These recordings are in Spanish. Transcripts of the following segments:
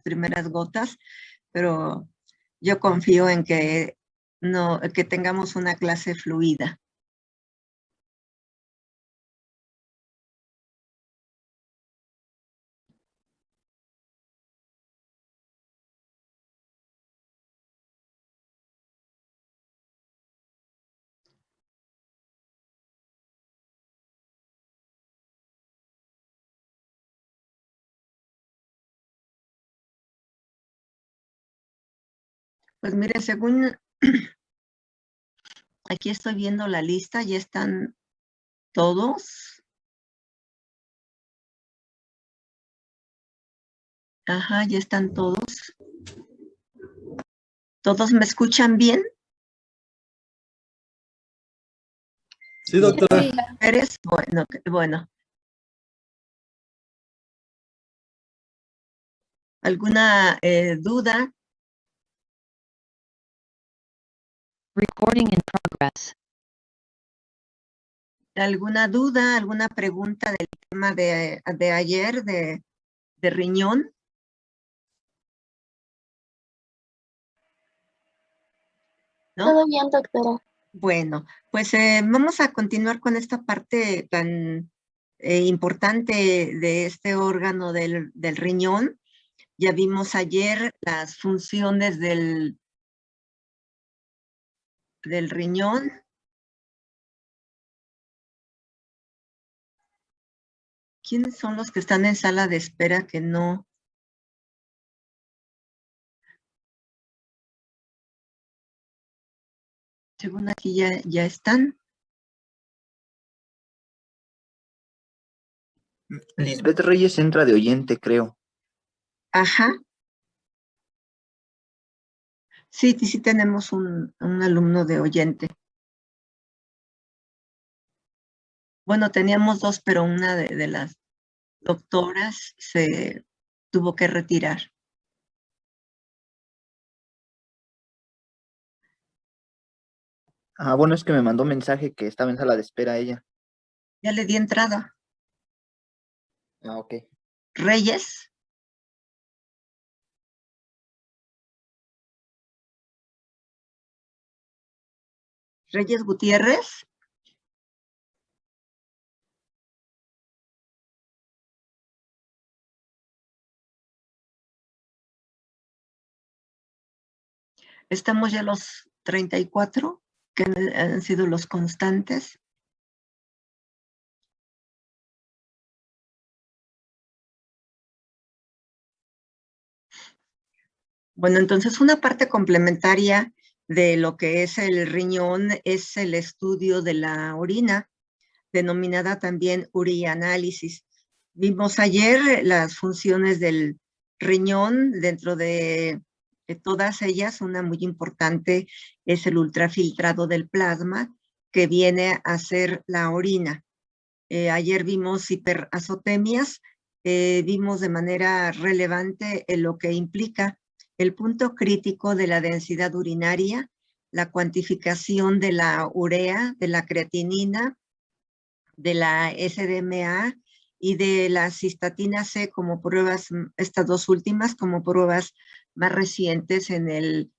primeras gotas, pero yo confío en que, que tengamos una clase fluida. Pues mire, según aquí estoy viendo la lista, ya están todos. Ajá, ya están todos. ¿Todos me escuchan bien? Sí, doctora. ¿Eres? Bueno. ¿Alguna duda? Recording in progress. ¿Alguna duda, alguna pregunta del tema de ayer de riñón? ¿No? Todo bien, doctora. Bueno, pues vamos a continuar con esta parte tan importante de este órgano del riñón. Ya vimos ayer las funciones del riñón. ¿Quiénes son los que están en sala de espera que no? Según aquí ya están. Lisbeth Reyes entra de oyente, creo. Ajá. Sí, sí tenemos un alumno de oyente. Bueno, teníamos dos, pero una de las doctoras se tuvo que retirar. Ah, bueno, es que me mandó mensaje que estaba en sala de espera ella. Ya le di entrada. Ah, ok. Reyes. Reyes Gutiérrez. Estamos ya los 34, que han sido los constantes. Bueno, entonces una parte complementaria de lo que es el riñón es el estudio de la orina, denominada también urianálisis. Vimos ayer las funciones del riñón, dentro de todas ellas, una muy importante es el ultrafiltrado del plasma, que viene a ser la orina. Ayer vimos hiperasotemias, vimos de manera relevante lo que implica el punto crítico de la densidad urinaria, la cuantificación de la urea, de la creatinina, de la SDMA y de la cistatina C como pruebas, estas dos últimas como pruebas más recientes en el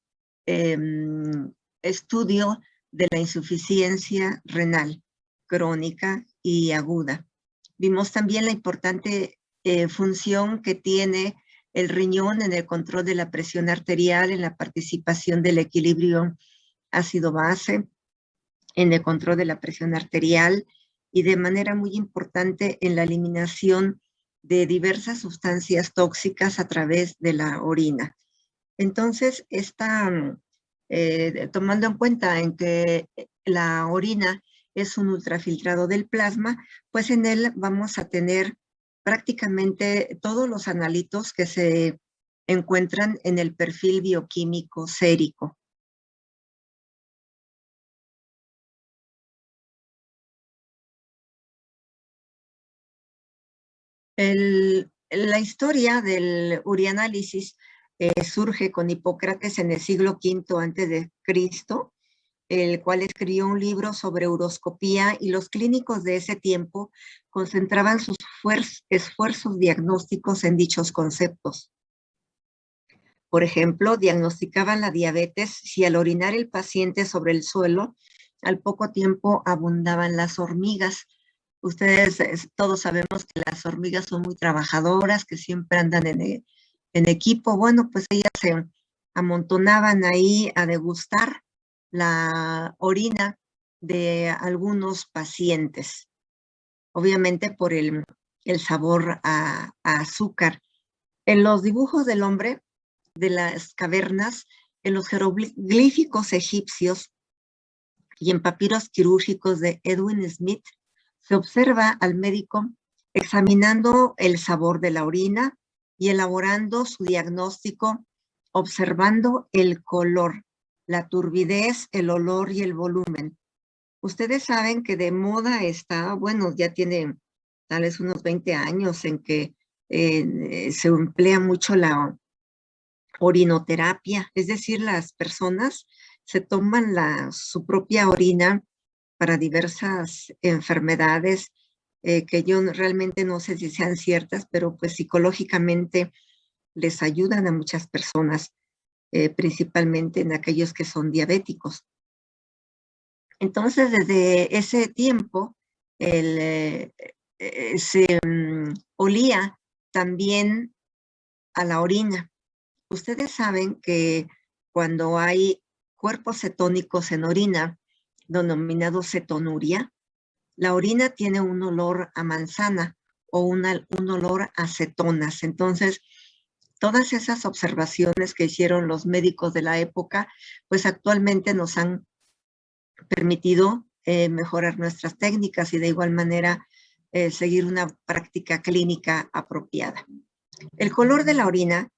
estudio de la insuficiencia renal crónica y aguda. Vimos también la importante función que tiene el riñón en el control de la presión arterial, en la participación del equilibrio ácido-base, en el control de la presión arterial y de manera muy importante en la eliminación de diversas sustancias tóxicas a través de la orina. Entonces, tomando en cuenta en que la orina es un ultrafiltrado del plasma, pues en él vamos a tener prácticamente todos los analitos que se encuentran en el perfil bioquímico sérico. La historia del urianálisis surge con Hipócrates en el siglo V a.C., el cual escribió un libro sobre uroscopía, y los clínicos de ese tiempo concentraban sus esfuerzos diagnósticos en dichos conceptos. Por ejemplo, diagnosticaban la diabetes si al orinar el paciente sobre el suelo, al poco tiempo abundaban las hormigas. Ustedes todos sabemos que las hormigas son muy trabajadoras, que siempre andan en equipo. Bueno, pues ellas se amontonaban ahí a degustar la orina de algunos pacientes, obviamente por el sabor a azúcar. En los dibujos del hombre de las cavernas, en los jeroglíficos egipcios y en papiros quirúrgicos de Edwin Smith, se observa al médico examinando el sabor de la orina y elaborando su diagnóstico, observando el color, la turbidez, el olor y el volumen. Ustedes saben que de moda está, bueno, ya tiene tal vez unos 20 años en que se emplea mucho la orinoterapia, es decir, las personas se toman su propia orina para diversas enfermedades que yo realmente no sé si sean ciertas, pero pues psicológicamente les ayudan a muchas personas, principalmente en aquellos que son diabéticos. Entonces, desde ese tiempo, se olía también a la orina. Ustedes saben que cuando hay cuerpos cetónicos en orina, denominado cetonuria, la orina tiene un olor a manzana o un olor a cetonas. Entonces, todas esas observaciones que hicieron los médicos de la época, pues actualmente nos han permitido mejorar nuestras técnicas y de igual manera seguir una práctica clínica apropiada. El color de la orina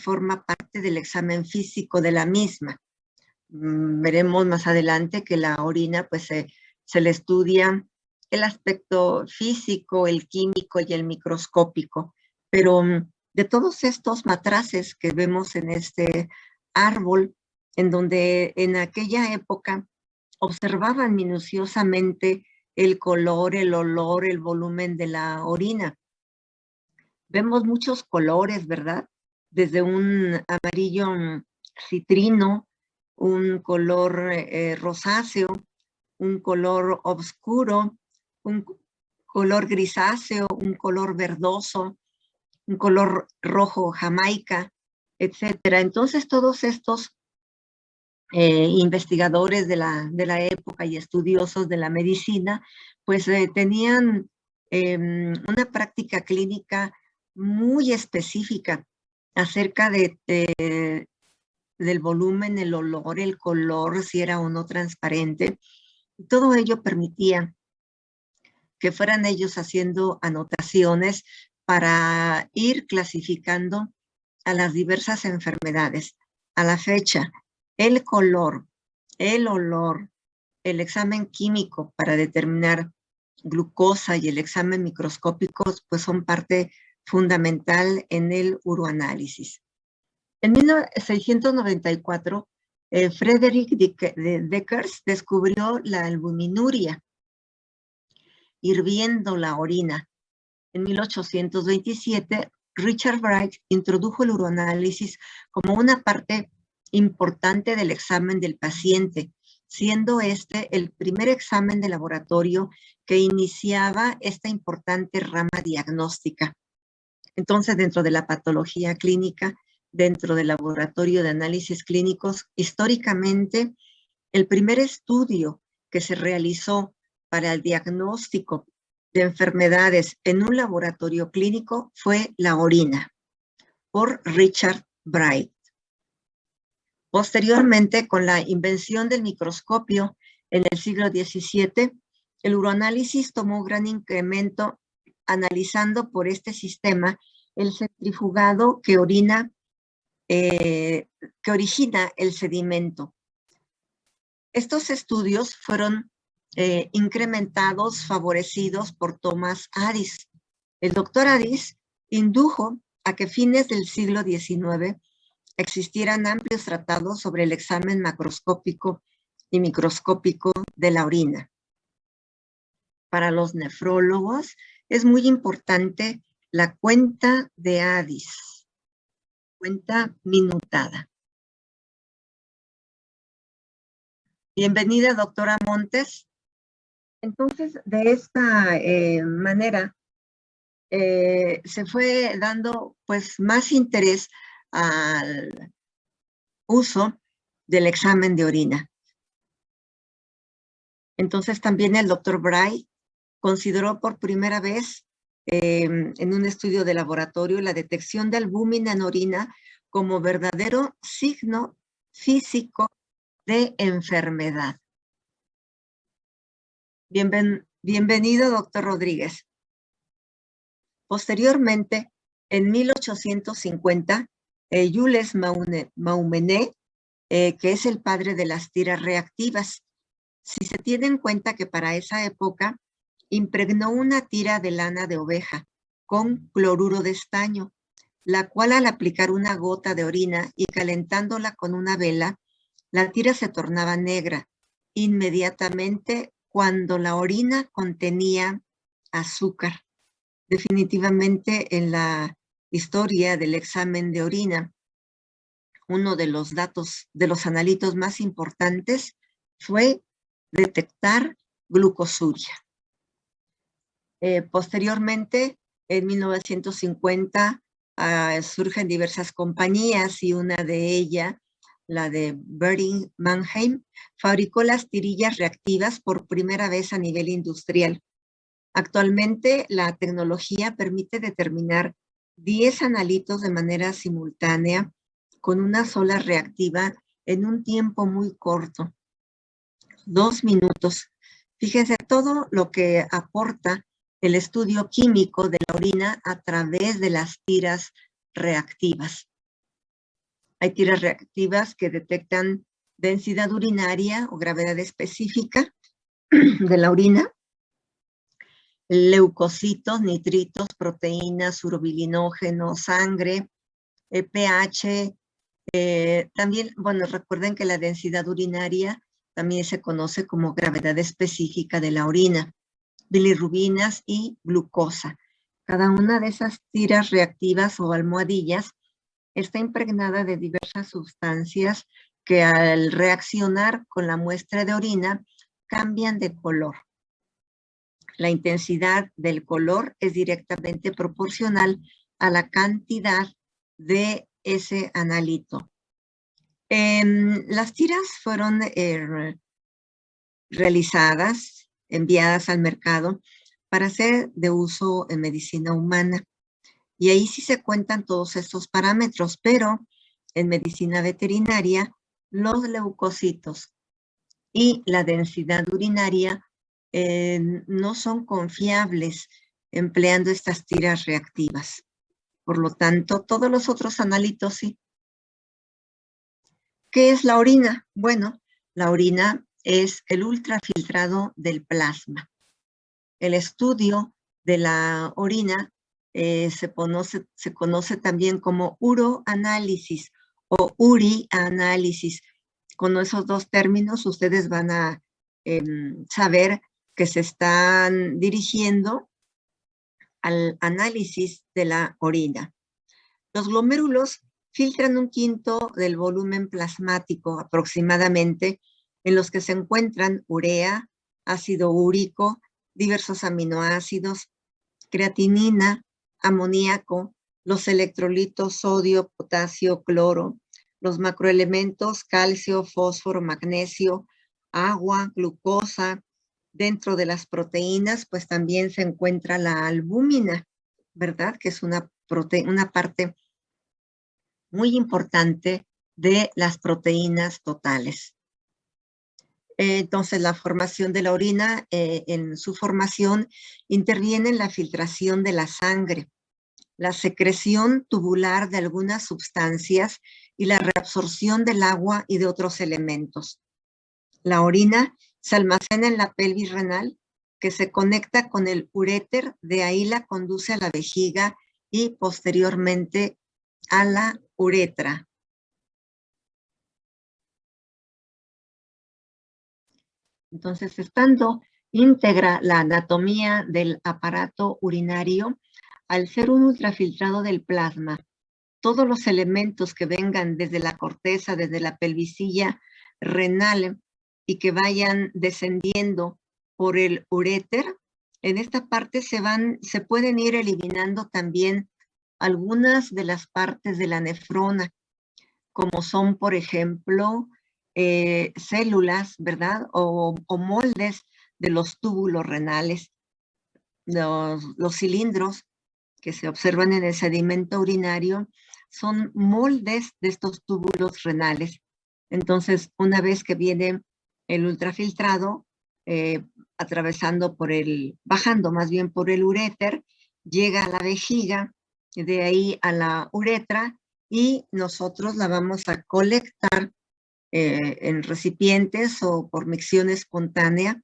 forma parte del examen físico de la misma. Veremos más adelante que la orina pues se le estudia el aspecto físico, el químico y el microscópico, pero de todos estos matraces que vemos en este árbol, en donde en aquella época observaban minuciosamente el color, el olor, el volumen de la orina. Vemos muchos colores, ¿verdad? Desde un amarillo citrino, un color rosáceo, un color oscuro, un color grisáceo, un color verdoso, un color rojo jamaica, etcétera. Entonces, todos estos investigadores de la época y estudiosos de la medicina, pues tenían una práctica clínica muy específica acerca del volumen, el olor, el color, si era o no transparente. Todo ello permitía que fueran ellos haciendo anotaciones para ir clasificando a las diversas enfermedades. A la fecha, el color, el olor, el examen químico para determinar glucosa y el examen microscópico, pues son parte fundamental en el uroanálisis. En 1694, Frederick Deckers descubrió la albuminuria, hirviendo la orina. En 1827, Richard Bright introdujo el uroanálisis como una parte importante del examen del paciente, siendo este el primer examen de laboratorio que iniciaba esta importante rama diagnóstica. Entonces, dentro de la patología clínica, dentro del laboratorio de análisis clínicos, históricamente, el primer estudio que se realizó para el diagnóstico de enfermedades en un laboratorio clínico fue la orina, por Richard Bright. Posteriormente, con la invención del microscopio en el siglo XVII, el uroanálisis tomó gran incremento analizando por este sistema el centrifugado que origina el sedimento. Estos estudios fueron incrementados, favorecidos por Thomas Addis. El doctor Addis indujo a que a fines del siglo XIX existieran amplios tratados sobre el examen macroscópico y microscópico de la orina. Para los nefrólogos es muy importante la cuenta de Addis. cuenta minutada. Bienvenida, doctora Montes. Entonces, de esta manera, se fue dando pues más interés al uso del examen de orina. Entonces también el doctor Bray consideró por primera vez en un estudio de laboratorio la detección de albúmina en orina como verdadero signo físico de enfermedad. Bienvenido, doctor Rodríguez. Posteriormente, en 1850, Jules Maumenet, que es el padre de las tiras reactivas, si se tiene en cuenta que para esa época impregnó una tira de lana de oveja con cloruro de estaño, la cual al aplicar una gota de orina y calentándola con una vela, la tira se tornaba negra inmediatamente cuando la orina contenía azúcar. Definitivamente en la historia del examen de orina, uno de los datos, de los analitos más importantes fue detectar glucosuria. Posteriormente, en 1950, surgen diversas compañías y una de ellas, la de Behring Mannheim, fabricó las tirillas reactivas por primera vez a nivel industrial. Actualmente, la tecnología permite determinar 10 analitos de manera simultánea con una sola reactiva en un tiempo muy corto, 2 minutos. Fíjense todo lo que aporta el estudio químico de la orina a través de las tiras reactivas. Hay tiras reactivas que detectan densidad urinaria o gravedad específica de la orina, leucocitos, nitritos, proteínas, urobilinógeno, sangre, pH. También, bueno, recuerden que la densidad urinaria también se conoce como gravedad específica de la orina, bilirrubinas y glucosa. Cada una de esas tiras reactivas o almohadillas está impregnada de diversas sustancias que al reaccionar con la muestra de orina cambian de color. La intensidad del color es directamente proporcional a la cantidad de ese analito. Las tiras fueron realizadas, enviadas al mercado para ser de uso en medicina humana. Y ahí sí se cuentan todos estos parámetros, pero en medicina veterinaria, los leucocitos y la densidad urinaria no son confiables empleando estas tiras reactivas. Por lo tanto, todos los otros analitos sí. ¿Qué es la orina? Bueno, la orina es el ultrafiltrado del plasma. El estudio de la orina se conoce también como uroanálisis o urianálisis. Con esos dos términos ustedes van a saber que se están dirigiendo al análisis de la orina. Los glomérulos filtran 1/5 del volumen plasmático aproximadamente, en los que se encuentran urea, ácido úrico, diversos aminoácidos, creatinina, amoníaco, los electrolitos sodio, potasio, cloro, los macroelementos calcio, fósforo, magnesio, agua, glucosa. Dentro de las proteínas, pues también se encuentra la albúmina, ¿verdad? Que es una parte muy importante de las proteínas totales. Entonces, la formación de la orina, en su formación, interviene en la filtración de la sangre, la secreción tubular de algunas sustancias y la reabsorción del agua y de otros elementos. La orina se almacena en la pelvis renal, que se conecta con el uréter, de ahí la conduce a la vejiga y posteriormente a la uretra. Entonces, estando íntegra la anatomía del aparato urinario, al ser un ultrafiltrado del plasma todos los elementos que vengan desde la corteza, desde la pelvicilla renal y que vayan descendiendo por el uréter, en esta parte se pueden ir eliminando también algunas de las partes de la nefrona, como son, por ejemplo, células, ¿verdad? O moldes de los túbulos renales, los cilindros que se observan en el sedimento urinario son moldes de estos túbulos renales. Entonces, una vez que viene el ultrafiltrado, bajando más bien por el uréter, llega a la vejiga, de ahí a la uretra, y nosotros la vamos a colectar en recipientes o por micción espontánea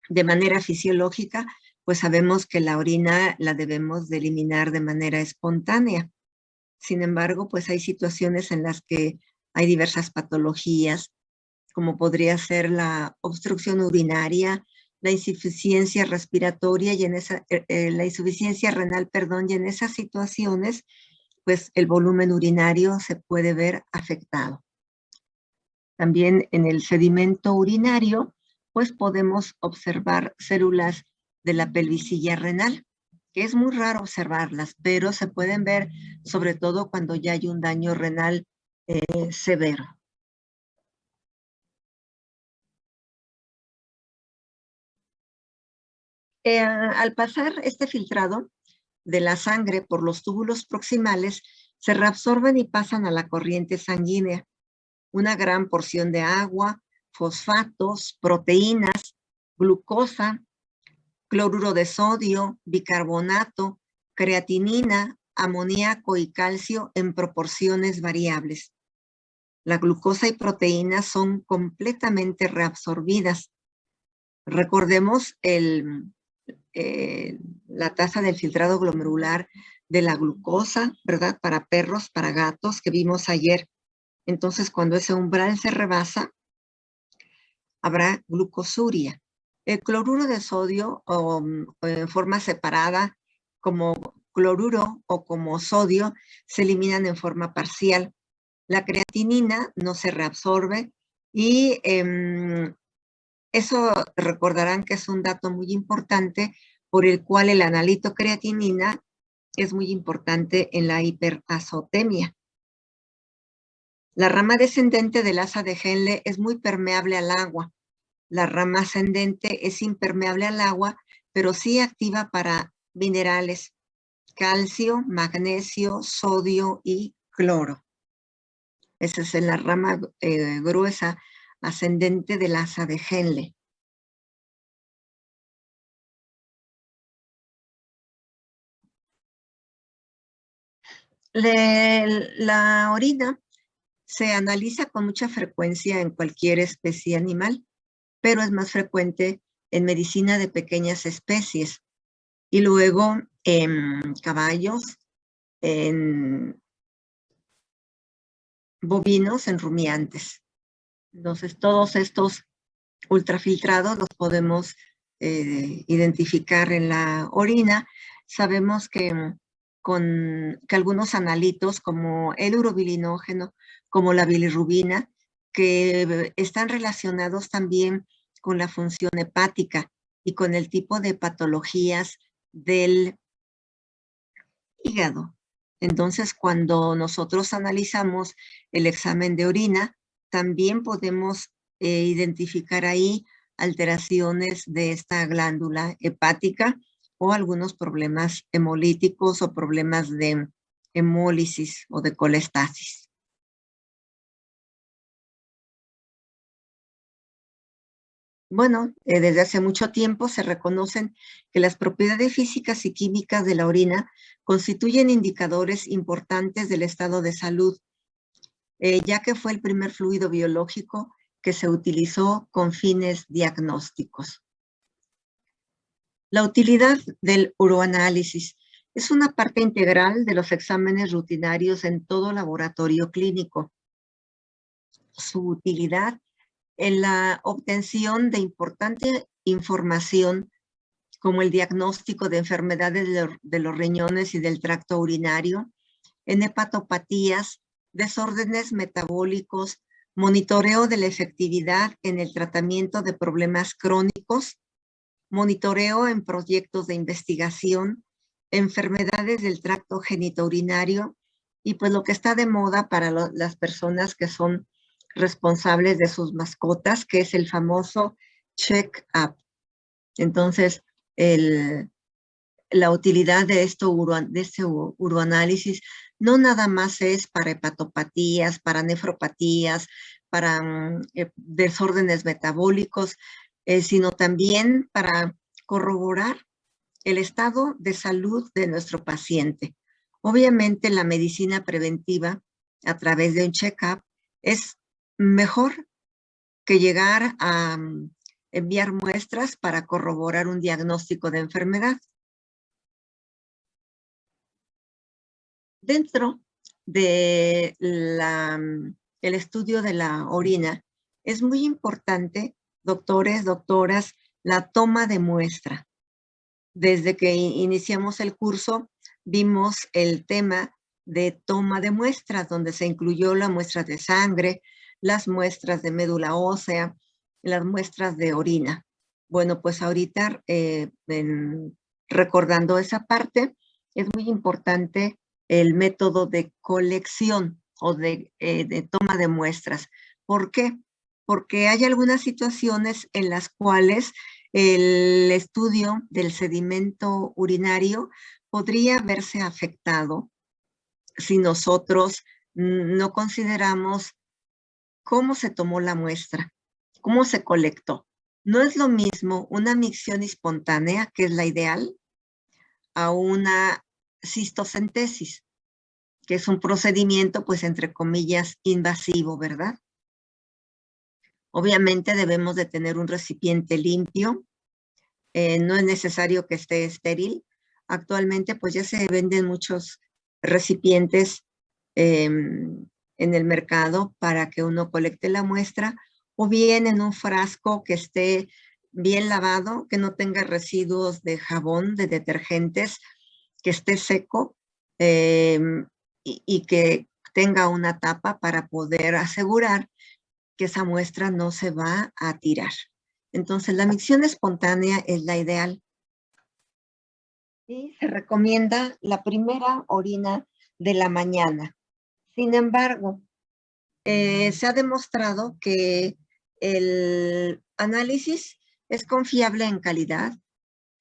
de manera fisiológica, pues sabemos que la orina la debemos de eliminar de manera espontánea. Sin embargo, pues hay situaciones en las que hay diversas patologías, como podría ser la obstrucción urinaria, la insuficiencia respiratoria y la insuficiencia renal, perdón, y en esas situaciones, pues el volumen urinario se puede ver afectado. También en el sedimento urinario, pues podemos observar células de la pelvicilla renal, que es muy raro observarlas, pero se pueden ver sobre todo cuando ya hay un daño renal severo. Al pasar este filtrado de la sangre por los túbulos proximales, se reabsorben y pasan a la corriente sanguínea. Una gran porción de agua, fosfatos, proteínas, glucosa, cloruro de sodio, bicarbonato, creatinina, amoníaco y calcio en proporciones variables. La glucosa y proteínas son completamente reabsorbidas. Recordemos la tasa del filtrado glomerular de la glucosa, ¿verdad? Para perros, para gatos, que vimos ayer. Entonces, cuando ese umbral se rebasa, habrá glucosuria. El cloruro de sodio, en forma separada, como cloruro o como sodio, se eliminan en forma parcial. La creatinina no se reabsorbe y eso recordarán que es un dato muy importante por el cual el analito creatinina es muy importante en la hiperazotemia. La rama descendente del asa de Henle es muy permeable al agua. La rama ascendente es impermeable al agua, pero sí activa para minerales, calcio, magnesio, sodio y cloro. Esa es la rama gruesa ascendente del asa de Henle. La orina se analiza con mucha frecuencia en cualquier especie animal, pero es más frecuente en medicina de pequeñas especies y luego en caballos, en bovinos, en rumiantes. Entonces, todos estos ultrafiltrados los podemos identificar en la orina. Sabemos que algunos analitos como el urobilinógeno, como la bilirrubina, que están relacionados también con la función hepática y con el tipo de patologías del hígado. Entonces, cuando nosotros analizamos el examen de orina, también podemos identificar ahí alteraciones de esta glándula hepática o algunos problemas hemolíticos o problemas de hemólisis o de colestasis. Bueno, desde hace mucho tiempo se reconocen que las propiedades físicas y químicas de la orina constituyen indicadores importantes del estado de salud, ya que fue el primer fluido biológico que se utilizó con fines diagnósticos. La utilidad del uroanálisis es una parte integral de los exámenes rutinarios en todo laboratorio clínico. Su utilidad en la obtención de importante información como el diagnóstico de enfermedades de los riñones y del tracto urinario, en hepatopatías, desórdenes metabólicos, monitoreo de la efectividad en el tratamiento de problemas crónicos, monitoreo en proyectos de investigación, enfermedades del tracto genitourinario y pues lo que está de moda para las personas que son responsables de sus mascotas, que es el famoso check-up. Entonces, la utilidad de este uroanálisis no nada más es para hepatopatías, para nefropatías, para desórdenes metabólicos, sino también para corroborar el estado de salud de nuestro paciente. Obviamente la medicina preventiva a través de un check-up es mejor que llegar a enviar muestras para corroborar un diagnóstico de enfermedad. Dentro de el estudio de la orina, es muy importante, doctores, doctoras, la toma de muestra. Desde que iniciamos el curso, vimos el tema de toma de muestras, donde se incluyó la muestra de sangre, las muestras de médula ósea, las muestras de orina. Bueno, pues ahorita, recordando esa parte, es muy importante el método de colección o de toma de muestras. ¿Por qué? Porque hay algunas situaciones en las cuales el estudio del sedimento urinario podría verse afectado si nosotros no consideramos cómo se tomó la muestra, cómo se colectó. No es lo mismo una micción espontánea, que es la ideal, a una cistocentesis, que es un procedimiento, pues, entre comillas, invasivo, ¿verdad? Obviamente debemos de tener un recipiente limpio, no es necesario que esté estéril. Actualmente, pues, ya se venden muchos recipientes en el mercado para que uno colecte la muestra, o bien en un frasco que esté bien lavado, que no tenga residuos de jabón, de detergentes, que esté seco y que tenga una tapa para poder asegurar que esa muestra no se va a tirar. Entonces, la micción espontánea es la ideal. Y se recomienda la primera orina de la mañana. Sin embargo, se ha demostrado que el análisis es confiable en calidad,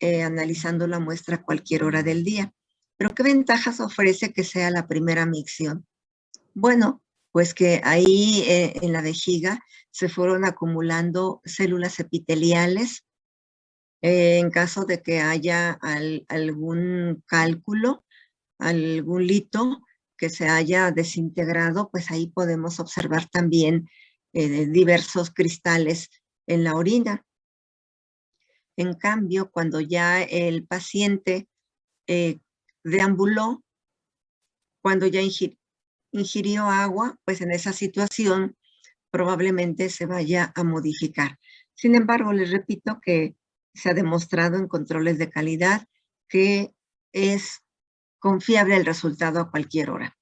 analizando la muestra a cualquier hora del día. ¿Pero qué ventajas ofrece que sea la primera micción? Bueno, pues que ahí en la vejiga se fueron acumulando células epiteliales. En caso de que haya algún cálculo, algún lito que se haya desintegrado, pues ahí podemos observar también diversos cristales en la orina. En cambio, cuando ya el paciente deambuló, cuando ya ingirió agua, pues en esa situación probablemente se vaya a modificar. Sin embargo, les repito que se ha demostrado en controles de calidad que es confiable el resultado a cualquier hora.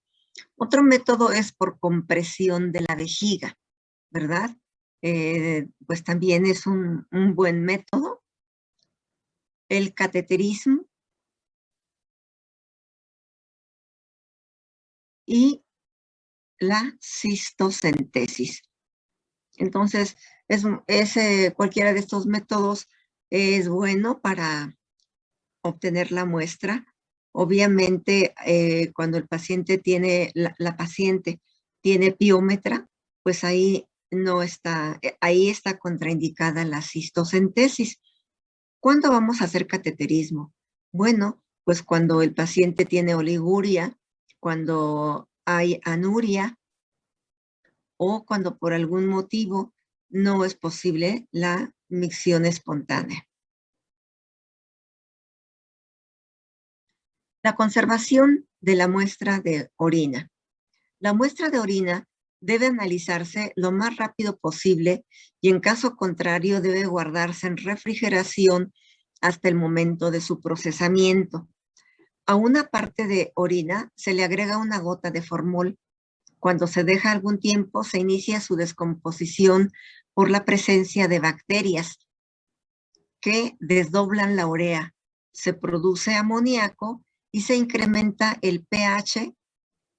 Otro método es por compresión de la vejiga, ¿verdad? Pues también es un buen método. El cateterismo y la cistocentesis. Entonces, cualquiera de estos métodos es bueno para obtener la muestra. Obviamente, cuando el paciente tiene, la paciente tiene piómetra, pues ahí no está, ahí está contraindicada la cistocentesis. ¿Cuándo vamos a hacer cateterismo? Bueno, pues cuando el paciente tiene oliguria, cuando hay anuria o cuando por algún motivo no es posible la micción espontánea. La conservación de la muestra de orina. La muestra de orina debe analizarse lo más rápido posible y en caso contrario debe guardarse en refrigeración hasta el momento de su procesamiento. a una parte de orina se le agrega una gota de formol. Cuando se deja algún tiempo, se inicia su descomposición por la presencia de bacterias que desdoblan la urea. Se produce amoníaco y se incrementa el pH,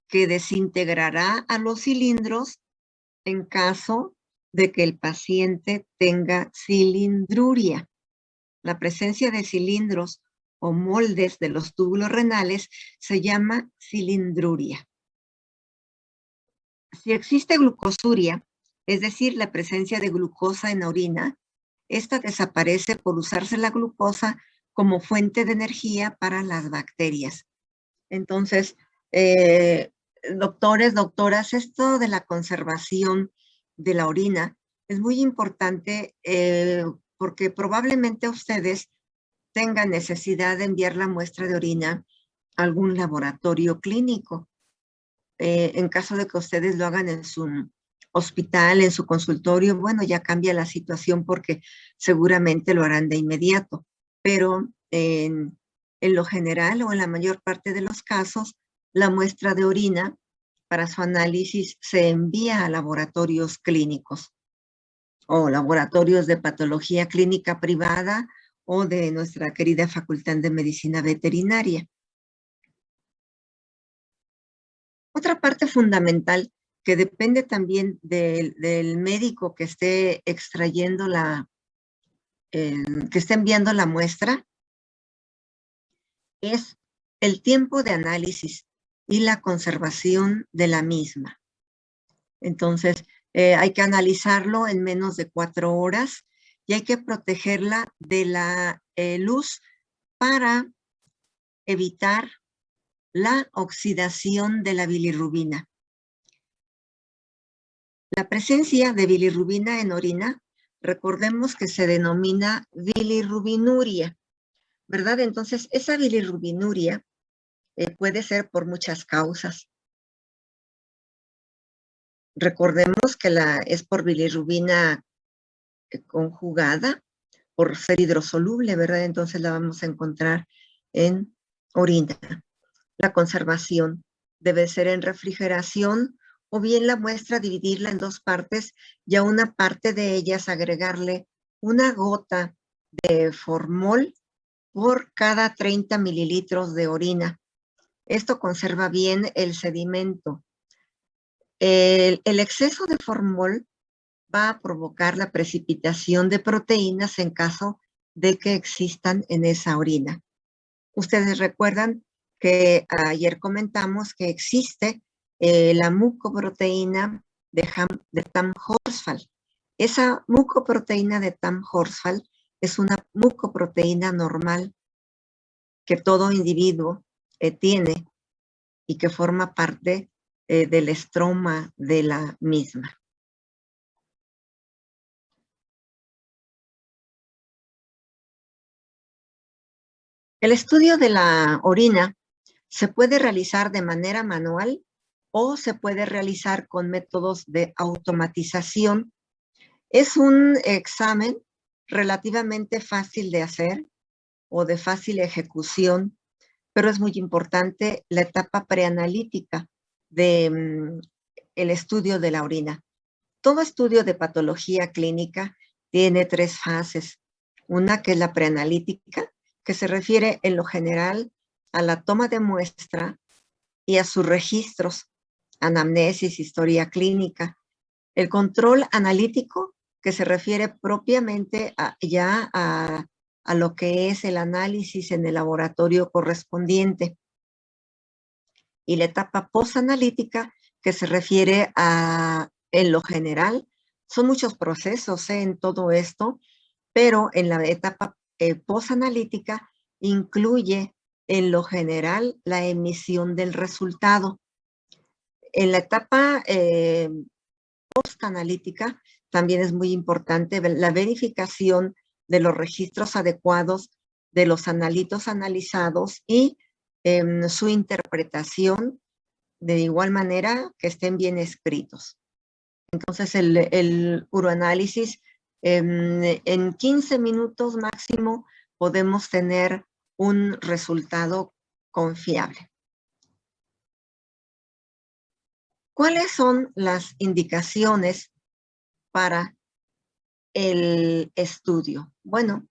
que desintegrará a los cilindros en caso de que el paciente tenga cilindruria. La presencia de cilindros o moldes de los túbulos renales se llama cilindruria. Si existe glucosuria, es decir, la presencia de glucosa en la orina, esta desaparece por usarse la glucosa como fuente de energía para las bacterias. Entonces, doctores, doctoras, esto de la conservación de la orina es muy importante porque probablemente ustedes tengan necesidad de enviar la muestra de orina a algún laboratorio clínico. En caso de que ustedes lo hagan en su hospital, en su consultorio, bueno, ya cambia la situación porque seguramente lo harán de inmediato. Pero en lo general o en la mayor parte de los casos, la muestra de orina para su análisis se envía a laboratorios clínicos o laboratorios de patología clínica privada o de nuestra querida Facultad de Medicina Veterinaria. Otra parte fundamental que depende también del médico que esté extrayendo que esté enviando la muestra, es el tiempo de análisis y la conservación de la misma. Entonces, hay que analizarlo en menos de 4 horas y hay que protegerla de la luz para evitar la oxidación de la bilirrubina. La presencia de bilirrubina en orina, recordemos que se denomina bilirrubinuria, ¿verdad? Entonces, esa bilirrubinuria puede ser por muchas causas. Recordemos que es por bilirrubina conjugada, por ser hidrosoluble, ¿verdad? Entonces la vamos a encontrar en orina. La conservación debe ser en refrigeración o bien la muestra dividirla en 2 partes y a una parte de ellas agregarle una gota de formol por cada 30 mililitros de orina. Esto conserva bien el sedimento. El exceso de formol va a provocar la precipitación de proteínas en caso de que existan en esa orina. Ustedes recuerdan que ayer comentamos que existe la mucoproteína de Tamm-Horsfall. Esa mucoproteína de Tamm-Horsfall es una mucoproteína normal que todo individuo tiene y que forma parte del estroma de la misma. El estudio de la orina se puede realizar de manera manual o se puede realizar con métodos de automatización. Es un examen relativamente fácil de hacer o de fácil ejecución, pero es muy importante la etapa preanalítica del estudio de la orina. Todo estudio de patología clínica tiene 3 fases. Una que es la preanalítica, que se refiere en lo general a la toma de muestra y a sus registros, anamnesis, historia clínica. El control analítico, que se refiere propiamente a lo que es el análisis en el laboratorio correspondiente. Y la etapa posanalítica, que se refiere a, en lo general, son muchos procesos en todo esto, pero en la etapa posanalítica incluye en lo general la emisión del resultado. En la etapa postanalítica también es muy importante la verificación de los registros adecuados de los analitos analizados y su interpretación de igual manera que estén bien escritos. Entonces el uroanálisis en 15 minutos máximo podemos tener un resultado confiable. ¿Cuáles son las indicaciones para el estudio? Bueno,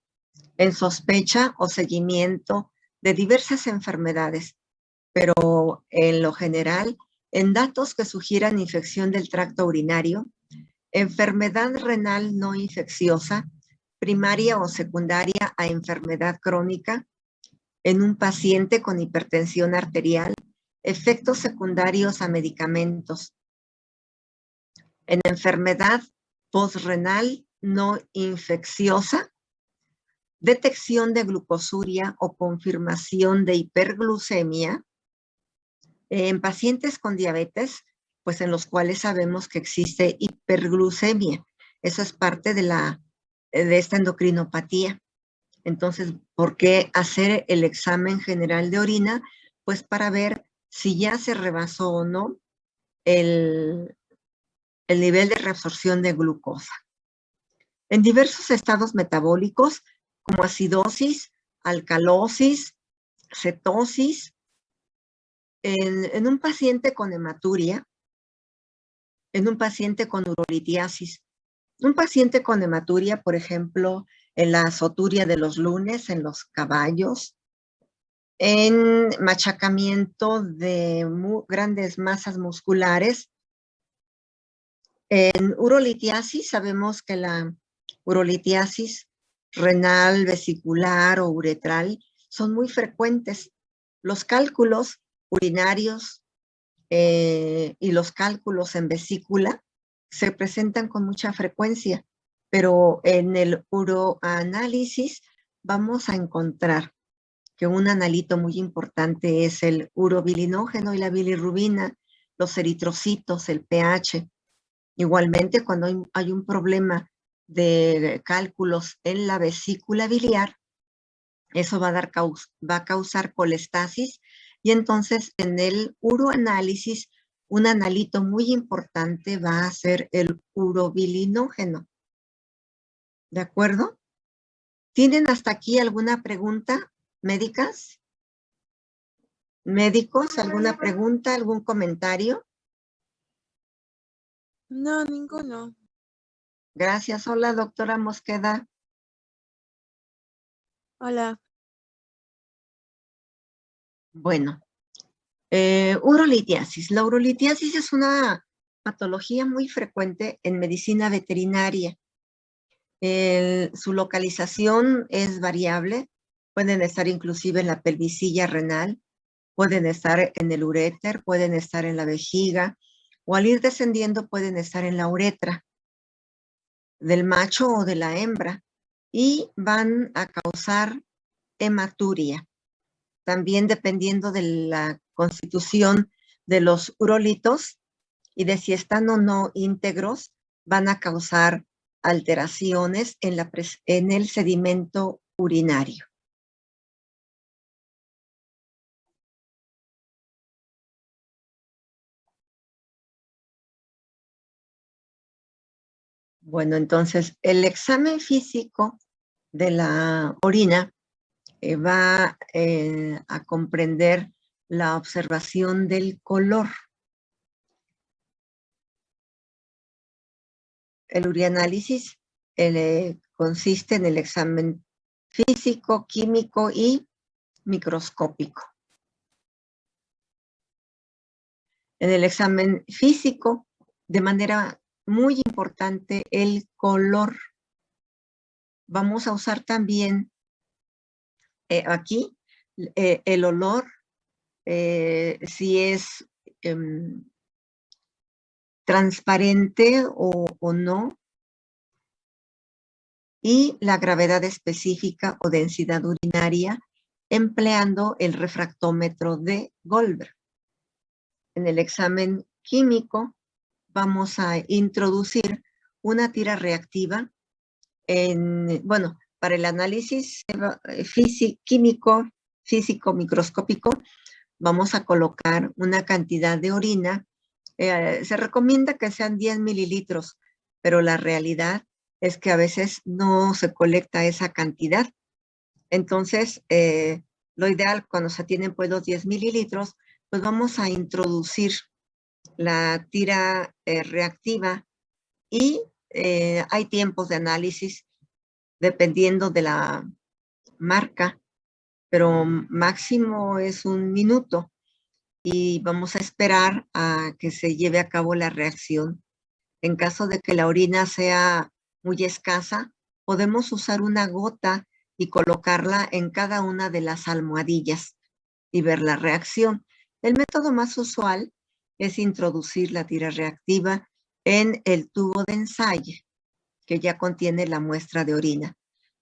en sospecha o seguimiento de diversas enfermedades, pero en lo general, en datos que sugieran infección del tracto urinario, enfermedad renal no infecciosa, primaria o secundaria a enfermedad crónica, en un paciente con hipertensión arterial, efectos secundarios a medicamentos, en enfermedad postrenal no infecciosa, detección de glucosuria o confirmación de hiperglucemia, en pacientes con diabetes, pues en los cuales sabemos que existe hiperglucemia. Eso es parte de esta endocrinopatía. Entonces, ¿por qué hacer el examen general de orina? Pues para ver si ya se rebasó o no el nivel de reabsorción de glucosa. En diversos estados metabólicos, como acidosis, alcalosis, cetosis, en un paciente con hematuria, en un paciente con urolitiasis. Un paciente con hematuria, por ejemplo, en la azoturia de los lunes, en los caballos, en machacamiento de grandes masas musculares. En urolitiasis, sabemos que la urolitiasis renal, vesicular o uretral son muy frecuentes. Los cálculos urinarios y los cálculos en vesícula se presentan con mucha frecuencia, pero en el uroanálisis vamos a encontrar que un analito muy importante es el urobilinógeno y la bilirrubina, los eritrocitos, el pH. Igualmente, cuando hay un problema de cálculos en la vesícula biliar, eso va a causar colestasis, y entonces en el uroanálisis, un analito muy importante va a ser el urobilinógeno. ¿De acuerdo? ¿Tienen hasta aquí alguna pregunta, médicas? ¿Médicos? ¿Alguna pregunta, algún comentario? No, ninguno. Gracias. Hola, doctora Mosqueda. Hola. Bueno, urolitiasis. La urolitiasis es una patología muy frecuente en medicina veterinaria. Su localización es variable. Pueden estar inclusive en la pelvicilla renal, pueden estar en el uréter, pueden estar en la vejiga, o al ir descendiendo pueden estar en la uretra del macho o de la hembra, y van a causar hematuria. También dependiendo de la constitución de los urolitos y de si están o no íntegros, van a causar alteraciones en el sedimento urinario. Bueno, entonces el examen físico de la orina va a comprender la observación del color. El urianálisis consiste en el examen físico, químico y microscópico. En el examen físico, de manera muy importante, el color. Vamos a usar también aquí el olor, si es transparente o no, y la gravedad específica o densidad urinaria empleando el refractómetro de Goldberg. En el examen químico vamos a introducir una tira reactiva para el análisis físico microscópico, vamos a colocar una cantidad de orina. Se recomienda que sean 10 mililitros, pero la realidad es que a veces no se colecta esa cantidad. Entonces, lo ideal cuando se tienen pues los 10 mililitros, pues vamos a introducir la tira reactiva y hay tiempos de análisis dependiendo de la marca, pero máximo es 1 minuto y vamos a esperar a que se lleve a cabo la reacción. En caso de que la orina sea muy escasa, podemos usar una gota y colocarla en cada una de las almohadillas y ver la reacción. El método más usual es introducir la tira reactiva en el tubo de ensayo que ya contiene la muestra de orina.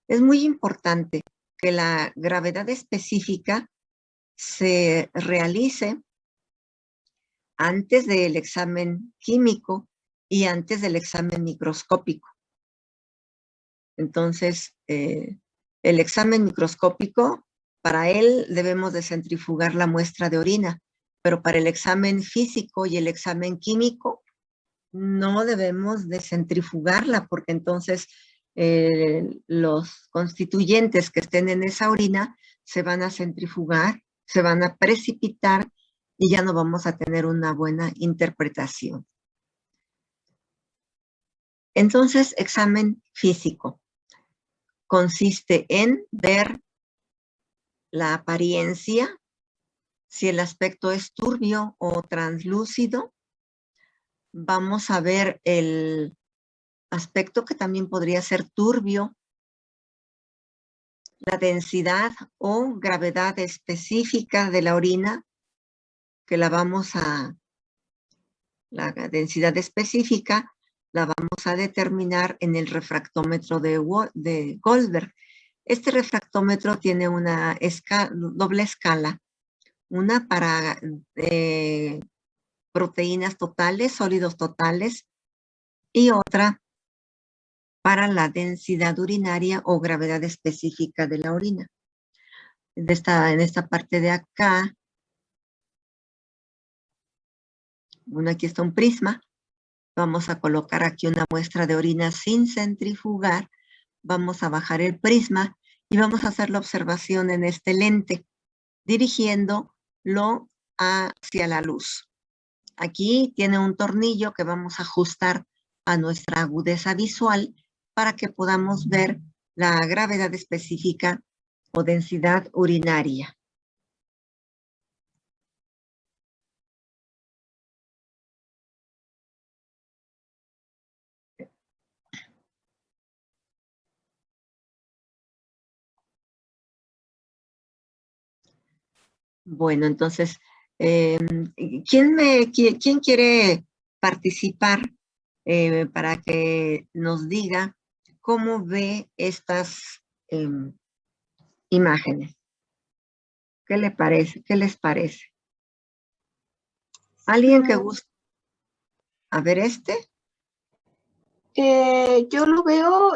Es muy importante que la gravedad específica se realice antes del examen químico y antes del examen microscópico. Entonces, el examen microscópico, para él debemos de centrifugar la muestra de orina, pero para el examen físico y el examen químico no debemos de centrifugarla, porque entonces los constituyentes que estén en esa orina se van a centrifugar, se van a precipitar y ya no vamos a tener una buena interpretación. Entonces, examen físico consiste en ver la apariencia, si el aspecto es turbio o translúcido. Vamos a ver el aspecto que también podría ser turbio, la densidad o gravedad específica de la orina, que la densidad específica la vamos a determinar en el refractómetro de Goldberg. Este refractómetro tiene una doble escala, una para proteínas totales, sólidos totales, y otra para la densidad urinaria o gravedad específica de la orina. En esta parte de acá, bueno, aquí está un prisma. Vamos a colocar aquí una muestra de orina sin centrifugar. Vamos a bajar el prisma y vamos a hacer la observación en este lente, dirigiéndolo hacia la luz. Aquí tiene un tornillo que vamos a ajustar a nuestra agudeza visual para que podamos ver la gravedad específica o densidad urinaria. Bueno, entonces, ¿quién quiere participar para que nos diga cómo ve estas imágenes? ¿Qué le parece? ¿Qué les parece? ¿Alguien que guste? A ver, Yo lo veo,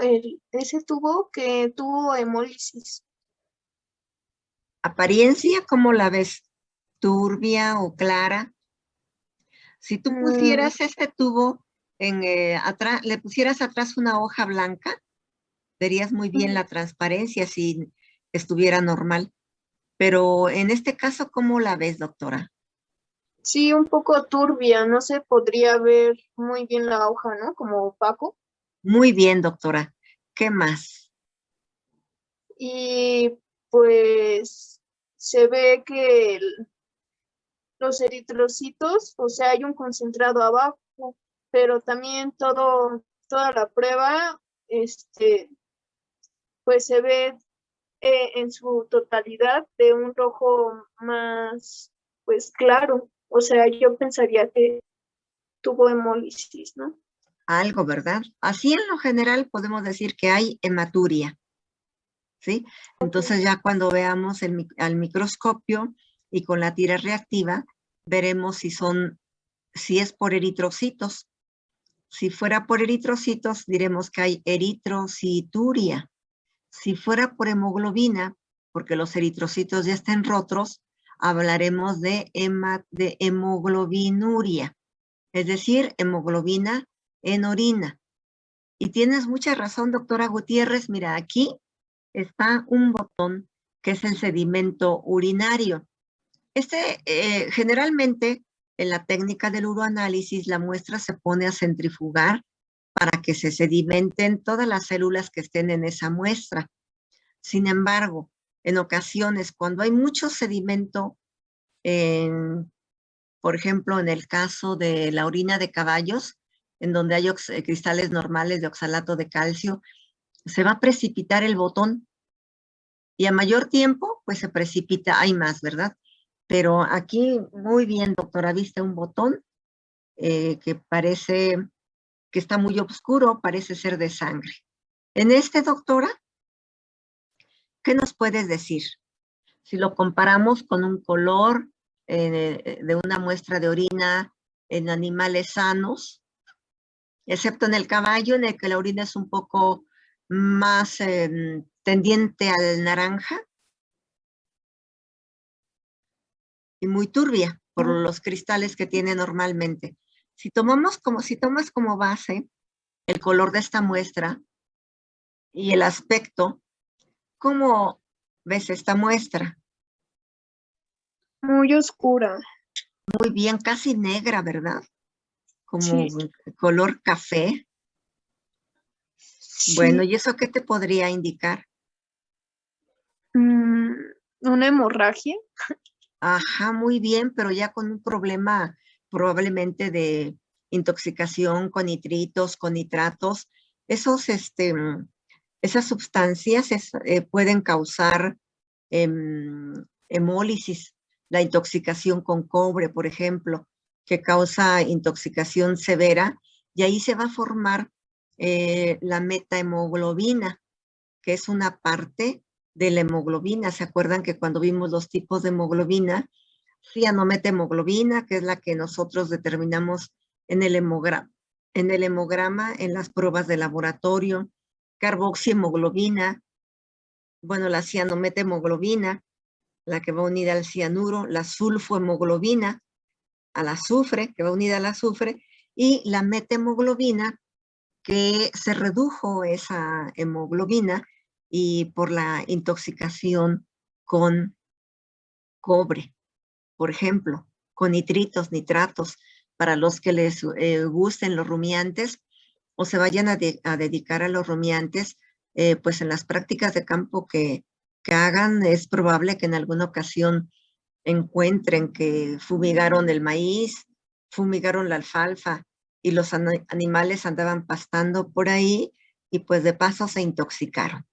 ese tubo que tuvo hemólisis. apariencia, ¿cómo la ves? ¿Turbia o clara? Si tú pusieras este tubo atrás, le pusieras atrás una hoja blanca, verías muy bien la transparencia si estuviera normal. Pero en este caso, ¿cómo la ves, doctora? Sí, un poco turbia, no se podría ver muy bien la hoja, ¿no? Como opaco. Muy bien, doctora. ¿Qué más? Y pues se ve que los eritrocitos, o sea, hay un concentrado abajo, pero también toda la prueba, pues se ve en su totalidad de un rojo más, pues claro. O sea, yo pensaría que tuvo hemólisis, ¿no? Algo, ¿verdad? Así en lo general podemos decir que hay hematuria, ¿sí? Entonces ya cuando veamos al microscopio y con la tira reactiva, veremos si es por eritrocitos. Si fuera por eritrocitos, diremos que hay eritrocituria. Si fuera por hemoglobina, porque los eritrocitos ya están rotos, hablaremos de hemoglobinuria, es decir, hemoglobina en orina. Y tienes mucha razón, doctora Gutiérrez. Mira, aquí está un botón que es el sedimento urinario. Generalmente, en la técnica del uroanálisis, la muestra se pone a centrifugar para que se sedimenten todas las células que estén en esa muestra. Sin embargo, en ocasiones, cuando hay mucho sedimento, por ejemplo, en el caso de la orina de caballos, en donde hay cristales normales de oxalato de calcio, se va a precipitar el botón. Y a mayor tiempo, pues se precipita, hay más, ¿verdad? Pero aquí, muy bien, doctora, viste un botón que parece que está muy oscuro, parece ser de sangre. En este, doctora, ¿qué nos puedes decir? Si lo comparamos con un color de una muestra de orina en animales sanos, excepto en el caballo, en el que la orina es un poco más tendiente al naranja y muy turbia por los cristales que tiene normalmente. Si tomas como base el color de esta muestra y el aspecto, ¿cómo ves esta muestra? Muy oscura. Muy bien, casi negra, ¿verdad? Como Sí. color café. Sí. Bueno, ¿y eso qué te podría indicar? Una hemorragia. Ajá, muy bien, pero ya con un problema probablemente de intoxicación con nitritos, con nitratos. Esas sustancias pueden causar hemólisis, la intoxicación con cobre, por ejemplo, que causa intoxicación severa, y ahí se va a formar la metahemoglobina, que es una parte de la hemoglobina. ¿Se acuerdan que cuando vimos los tipos de hemoglobina, cianomethemoglobina, que es la que nosotros determinamos en el hemograma, en las pruebas de laboratorio, carboxihemoglobina, bueno, la cianomethemoglobina, la que va unida al cianuro, la sulfohemoglobina, al azufre, que va unida al azufre, y la methemoglobina, que se redujo esa hemoglobina y por la intoxicación con cobre, por ejemplo, con nitritos, nitratos, para los que les gusten los rumiantes o se vayan a dedicar a los rumiantes, pues en las prácticas de campo que hagan, es probable que en alguna ocasión encuentren que fumigaron el maíz, fumigaron la alfalfa y los animales andaban pastando por ahí y pues de paso se intoxicaron.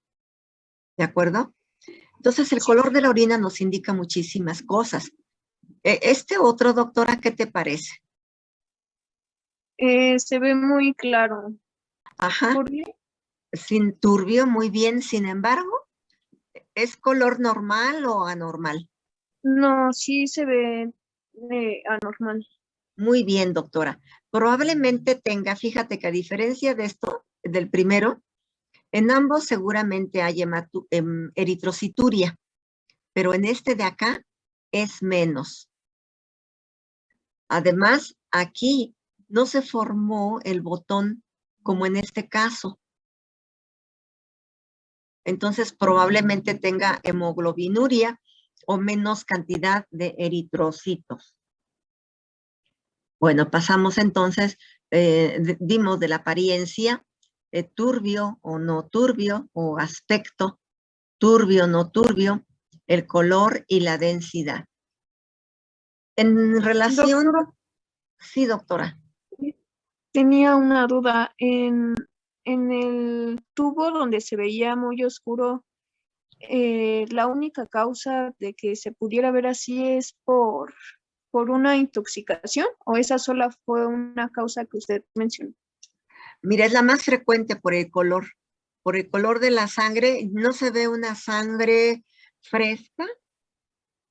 ¿De acuerdo? Entonces el color de la orina nos indica muchísimas cosas. Este otro, doctora, ¿qué te parece? Se ve muy claro. Ajá, ¿Turbio? sin turbio, muy bien. Sin embargo, ¿es color normal o anormal? No, sí se ve anormal. Muy bien, doctora. Probablemente tenga, fíjate que a diferencia de esto, del primero, en ambos seguramente hay eritrocituria, pero en este de acá es menos. Además, aquí no se formó el botón como en este caso. Entonces, probablemente tenga hemoglobinuria o menos cantidad de eritrocitos. Bueno, pasamos entonces, dimos de la apariencia, turbio o no turbio, o aspecto, turbio o no turbio, el color y la densidad. En relación, Doctora, sí, doctora. tenía una duda. En el tubo donde se veía muy oscuro, la única causa de que se pudiera ver así es por una intoxicación, o esa sola fue una causa que usted mencionó. Mira, es la más frecuente por el color. Por el color de la sangre, no se ve una sangre fresca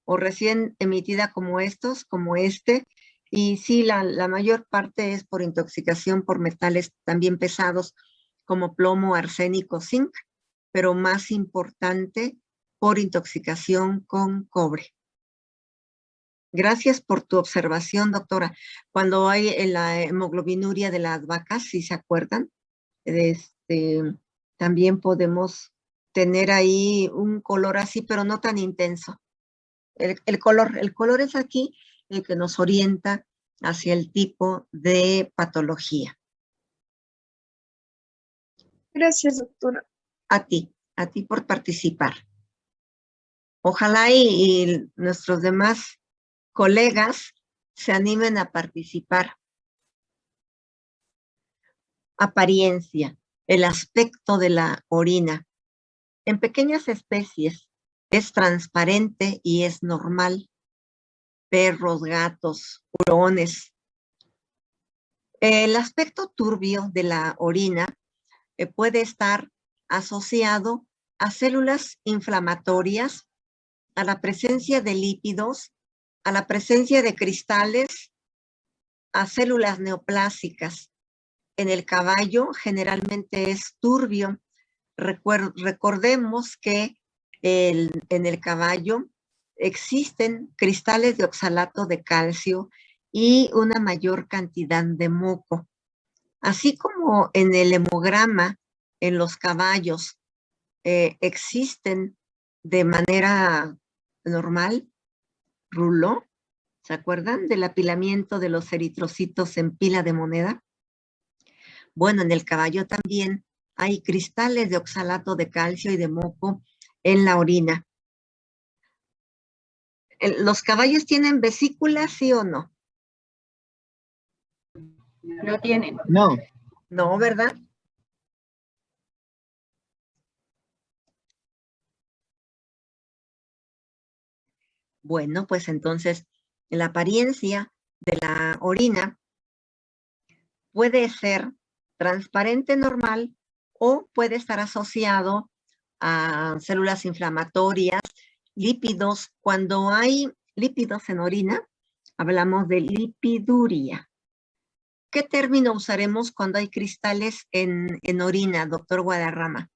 o recién emitida como estos, como este. Y sí, la mayor parte es por intoxicación por metales también pesados como plomo, arsénico, zinc, pero más importante por intoxicación con cobre. Gracias por tu observación, doctora. Cuando hay la hemoglobinuria de las vacas, si se acuerdan, también podemos tener ahí un color así, pero no tan intenso. El color es aquí el que nos orienta hacia el tipo de patología. Gracias, doctora. A ti por participar. Ojalá y nuestros demás colegas se animen a participar. Apariencia, el aspecto de la orina. En pequeñas especies es transparente y es normal. Perros, gatos, hurones. El aspecto turbio de la orina puede estar asociado a células inflamatorias, a la presencia de lípidos, a la presencia de cristales, a células neoplásicas. En el caballo generalmente es turbio. Recordemos que en el caballo existen cristales de oxalato de calcio y una mayor cantidad de moco. Así como en el hemograma, en los caballos, existen de manera normal, ruló, ¿se acuerdan del apilamiento de los eritrocitos en pila de moneda? Bueno, en el caballo también hay cristales de oxalato de calcio y de moco en la orina. ¿Los caballos tienen vesícula, sí o no? No tienen. No. No, ¿verdad? Bueno, pues entonces la apariencia de la orina puede ser transparente normal o puede estar asociado a células inflamatorias, lípidos. Cuando hay lípidos en orina, hablamos de lipiduria. ¿Qué término usaremos cuando hay cristales en orina, doctor Guadarrama?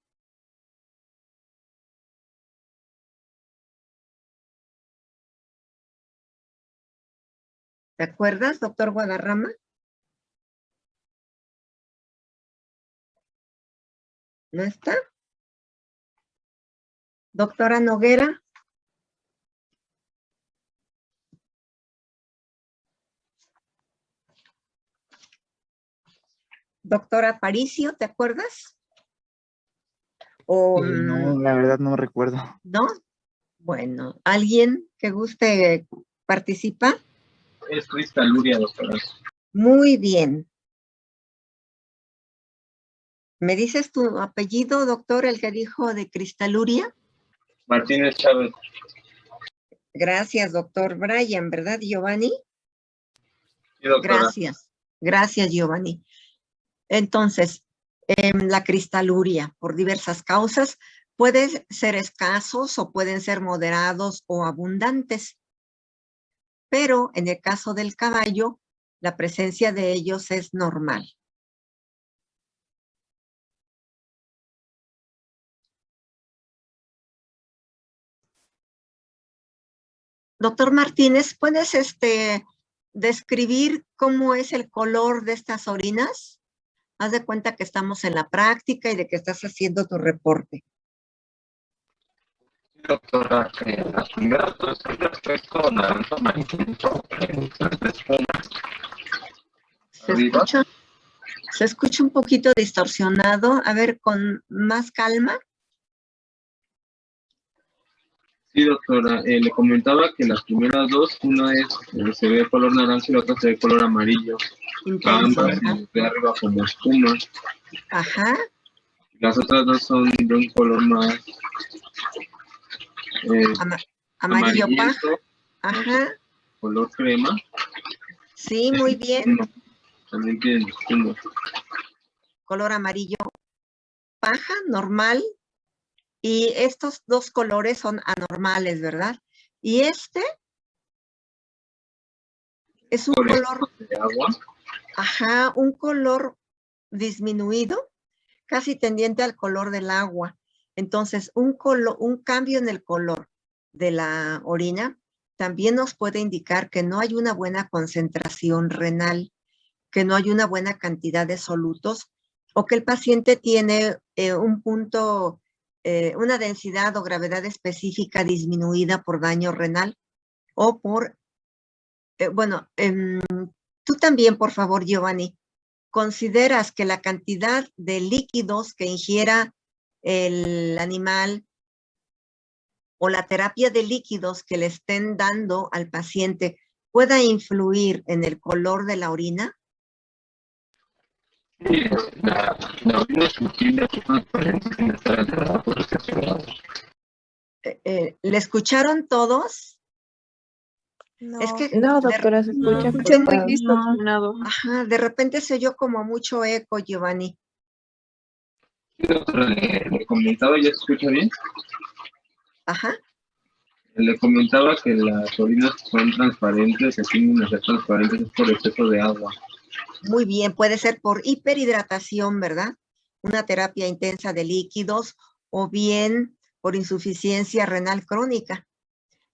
¿Te acuerdas, doctor Guadarrama? ¿No está? Doctora Noguera. Doctora Aparicio, ¿te acuerdas? O, No, la verdad no recuerdo. ¿no? Bueno, ¿alguien que guste participar? Es cristaluria, doctora. Muy bien. ¿Me dices tu apellido, doctor, el que dijo de cristaluria? Martínez Chávez. Gracias, doctor Brian, ¿verdad, Giovanni? Sí, doctora. Gracias, Giovanni. Entonces, la cristaluria, por diversas causas, pueden ser escasos o pueden ser moderados o abundantes. Pero en el caso del caballo, la presencia de ellos es normal. Doctor Martínez, ¿puedes describir cómo es el color de estas orinas? Haz de cuenta que estamos en la práctica y de que estás haciendo tu reporte. Sí, doctora, las primeras dos son de aspecto naranja amarillento, espuma. Se escucha un poquito distorsionado. A ver, con más calma. Sí, doctora, le comentaba que las primeras dos, una es, se ve color naranja y la otra se ve color amarillo. Intenso, Ambas ¿verdad? de arriba como espuma. Ajá. Las otras dos son de un color más Amarillo paja. amarillento, Ajá. color crema. Sí, muy bien. También tienen espuma. Color amarillo paja, normal. Y estos dos colores son anormales, ¿verdad? Y este es un color de agua. Ajá, un color disminuido, casi tendiente al color del agua. Entonces, un cambio en el color de la orina también nos puede indicar que no hay una buena concentración renal, que no hay una buena cantidad de solutos o que el paciente tiene un punto una densidad o gravedad específica disminuida por daño renal o por, tú también, por favor, Giovanni, ¿consideras que la cantidad de líquidos que ingiera el animal o la terapia de líquidos que le estén dando al paciente pueda influir en el color de la orina? Sí, la orina es sensible, es transparente, sin estar alterada por este acelerado. ¿Le escucharon todos? No, Es que No, doctora, se no, escucha escuché muy cortado. distorsionado. ajá, de repente se oyó como mucho eco, Giovanni. Sí, doctora, le comentaba, ¿ya se escucha bien? Ajá. Le comentaba que las orinas son transparentes, que tienden a ser transparentes es por exceso de agua. Muy bien, puede ser por hiperhidratación, ¿verdad? Una terapia intensa de líquidos o bien por insuficiencia renal crónica.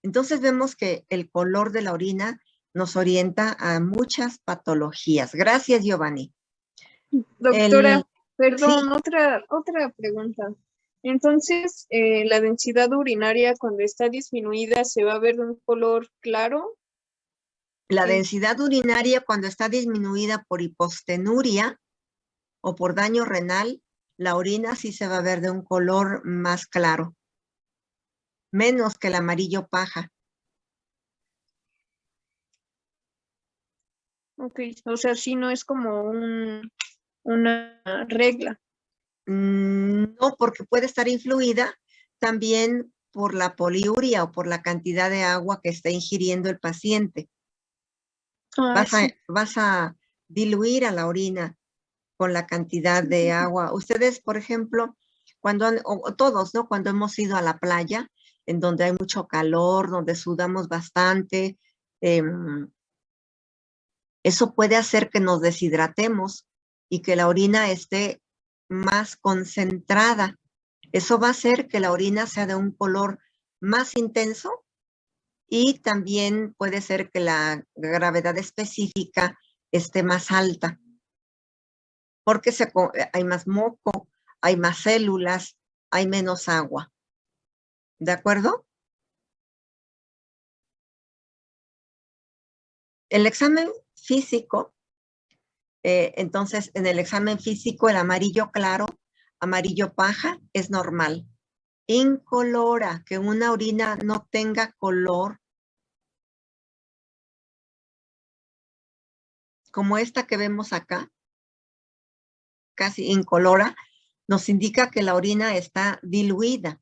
Entonces vemos que el color de la orina nos orienta a muchas patologías. Gracias, Giovanni. Doctora, Sí, perdón, otra pregunta. Entonces, la densidad urinaria cuando está disminuida se va a ver de un color claro. la Sí. densidad urinaria cuando está disminuida por hipostenuria o por daño renal, la orina sí se va a ver de un color más claro, menos que el amarillo paja. Ok, o sea, sí no es como una regla. No, porque puede estar influida también por la poliuria o por la cantidad de agua que está ingiriendo el paciente. Ah, sí. Vas a diluir a la orina con la cantidad de agua. Ustedes, por ejemplo, o todos, ¿no? Cuando hemos ido a la playa, en donde hay mucho calor, donde sudamos bastante, eso puede hacer que nos deshidratemos y que la orina esté más concentrada. Eso va a hacer que la orina sea de un color más intenso y también puede ser que la gravedad específica esté más alta, porque hay más moco, hay más células, hay menos agua. ¿De acuerdo? El examen físico, entonces en el examen físico el amarillo claro, amarillo paja es normal. Incolora, que una orina no tenga color, como esta que vemos acá, casi incolora, nos indica que la orina está diluida.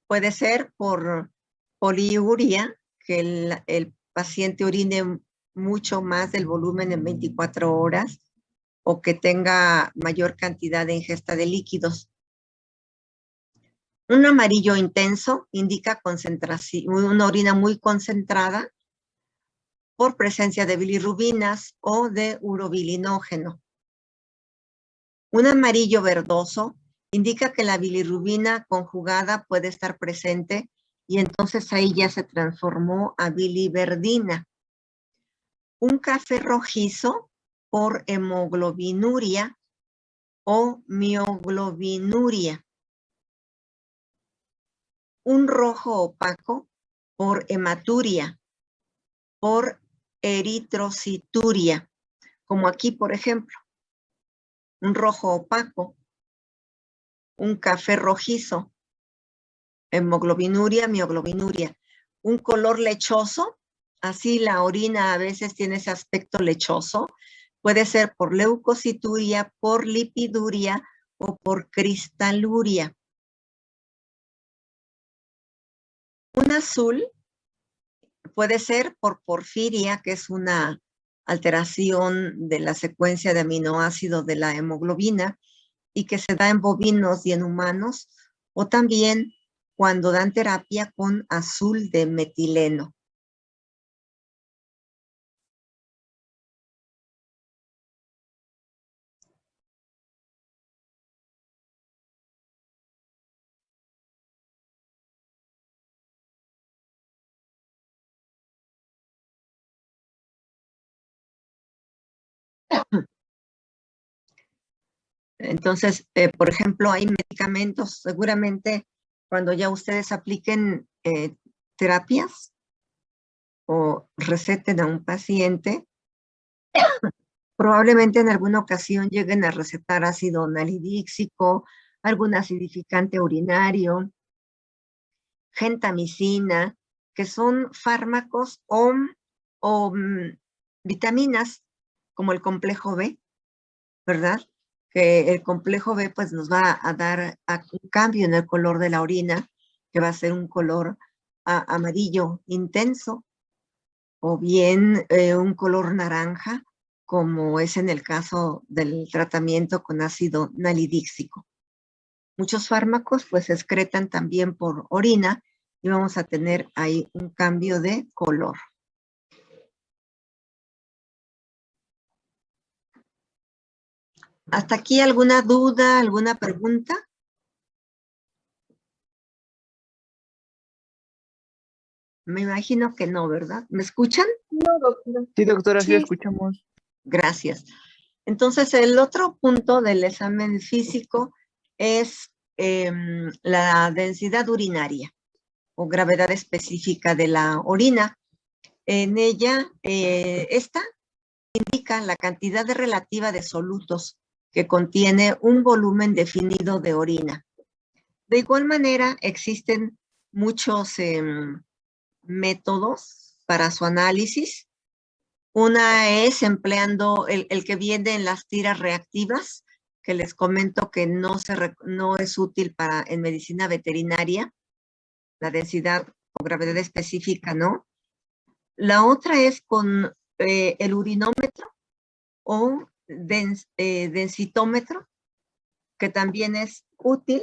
Puede ser por poliuria, que el paciente orine mucho más del volumen en 24 horas o que tenga mayor cantidad de ingesta de líquidos. Un amarillo intenso indica concentración, una orina muy concentrada por presencia de bilirrubinas o de urobilinógeno. Un amarillo verdoso indica que la bilirrubina conjugada puede estar presente y entonces ahí ya se transformó a biliverdina. Un café rojizo por hemoglobinuria o mioglobinuria. Un rojo opaco por hematuria, por eritrocituria, como aquí, por ejemplo, un rojo opaco, un café rojizo, hemoglobinuria, mioglobinuria. Un color lechoso, así la orina a veces tiene ese aspecto lechoso, puede ser por leucocituria, por lipiduria o por cristaluria. Un azul puede ser por porfiria, que es una alteración de la secuencia de aminoácidos de la hemoglobina y que se da en bovinos y en humanos, o también cuando dan terapia con azul de metileno. Entonces, por ejemplo, hay medicamentos, seguramente cuando ya ustedes apliquen terapias o receten a un paciente, probablemente en alguna ocasión lleguen a recetar ácido nalidíxico, algún acidificante urinario, gentamicina, que son fármacos o vitaminas como el complejo B, ¿verdad? Que el complejo B pues nos va a dar un cambio en el color de la orina, que va a ser un color amarillo intenso, o bien un color naranja, como es en el caso del tratamiento con ácido nalidíxico. Muchos fármacos pues se excretan también por orina y vamos a tener ahí un cambio de color. ¿Hasta aquí alguna duda, alguna pregunta? Me imagino que no, ¿verdad? ¿Me escuchan? No, doctora. Sí, doctora, sí Sí. escuchamos. Gracias. Entonces, el otro punto del examen físico es la densidad urinaria o gravedad específica de la orina. En ella, esta indica la cantidad relativa de solutos que contiene un volumen definido de orina. De igual manera, existen muchos métodos para su análisis. Una es empleando el que viene en las tiras reactivas, que les comento que no es útil en medicina veterinaria, la densidad o gravedad específica, ¿no? La otra es con el urinómetro o densitómetro, que también es útil.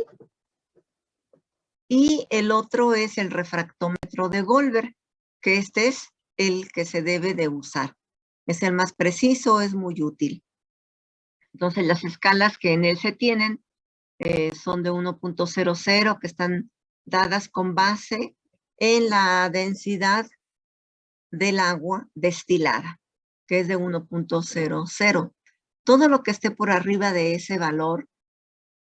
Y el otro es el refractómetro de Goldberg, que este es el que se debe de usar. Es el más preciso, es muy útil. Entonces, las escalas que en él se tienen son de 1.00, que están dadas con base en la densidad del agua destilada, que es de 1.00. Todo lo que esté por arriba de ese valor,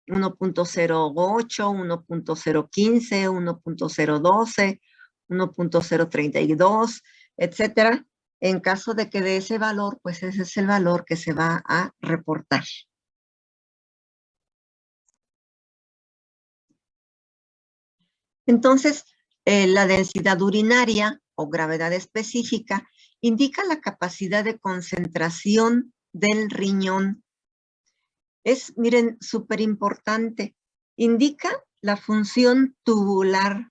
1.08, 1.015, 1.012, 1.032, etcétera. En caso de que de ese valor, pues ese es el valor que se va a reportar. Entonces, la densidad urinaria o gravedad específica indica la capacidad de concentración del riñón. Es, miren, súper importante. Indica la función tubular.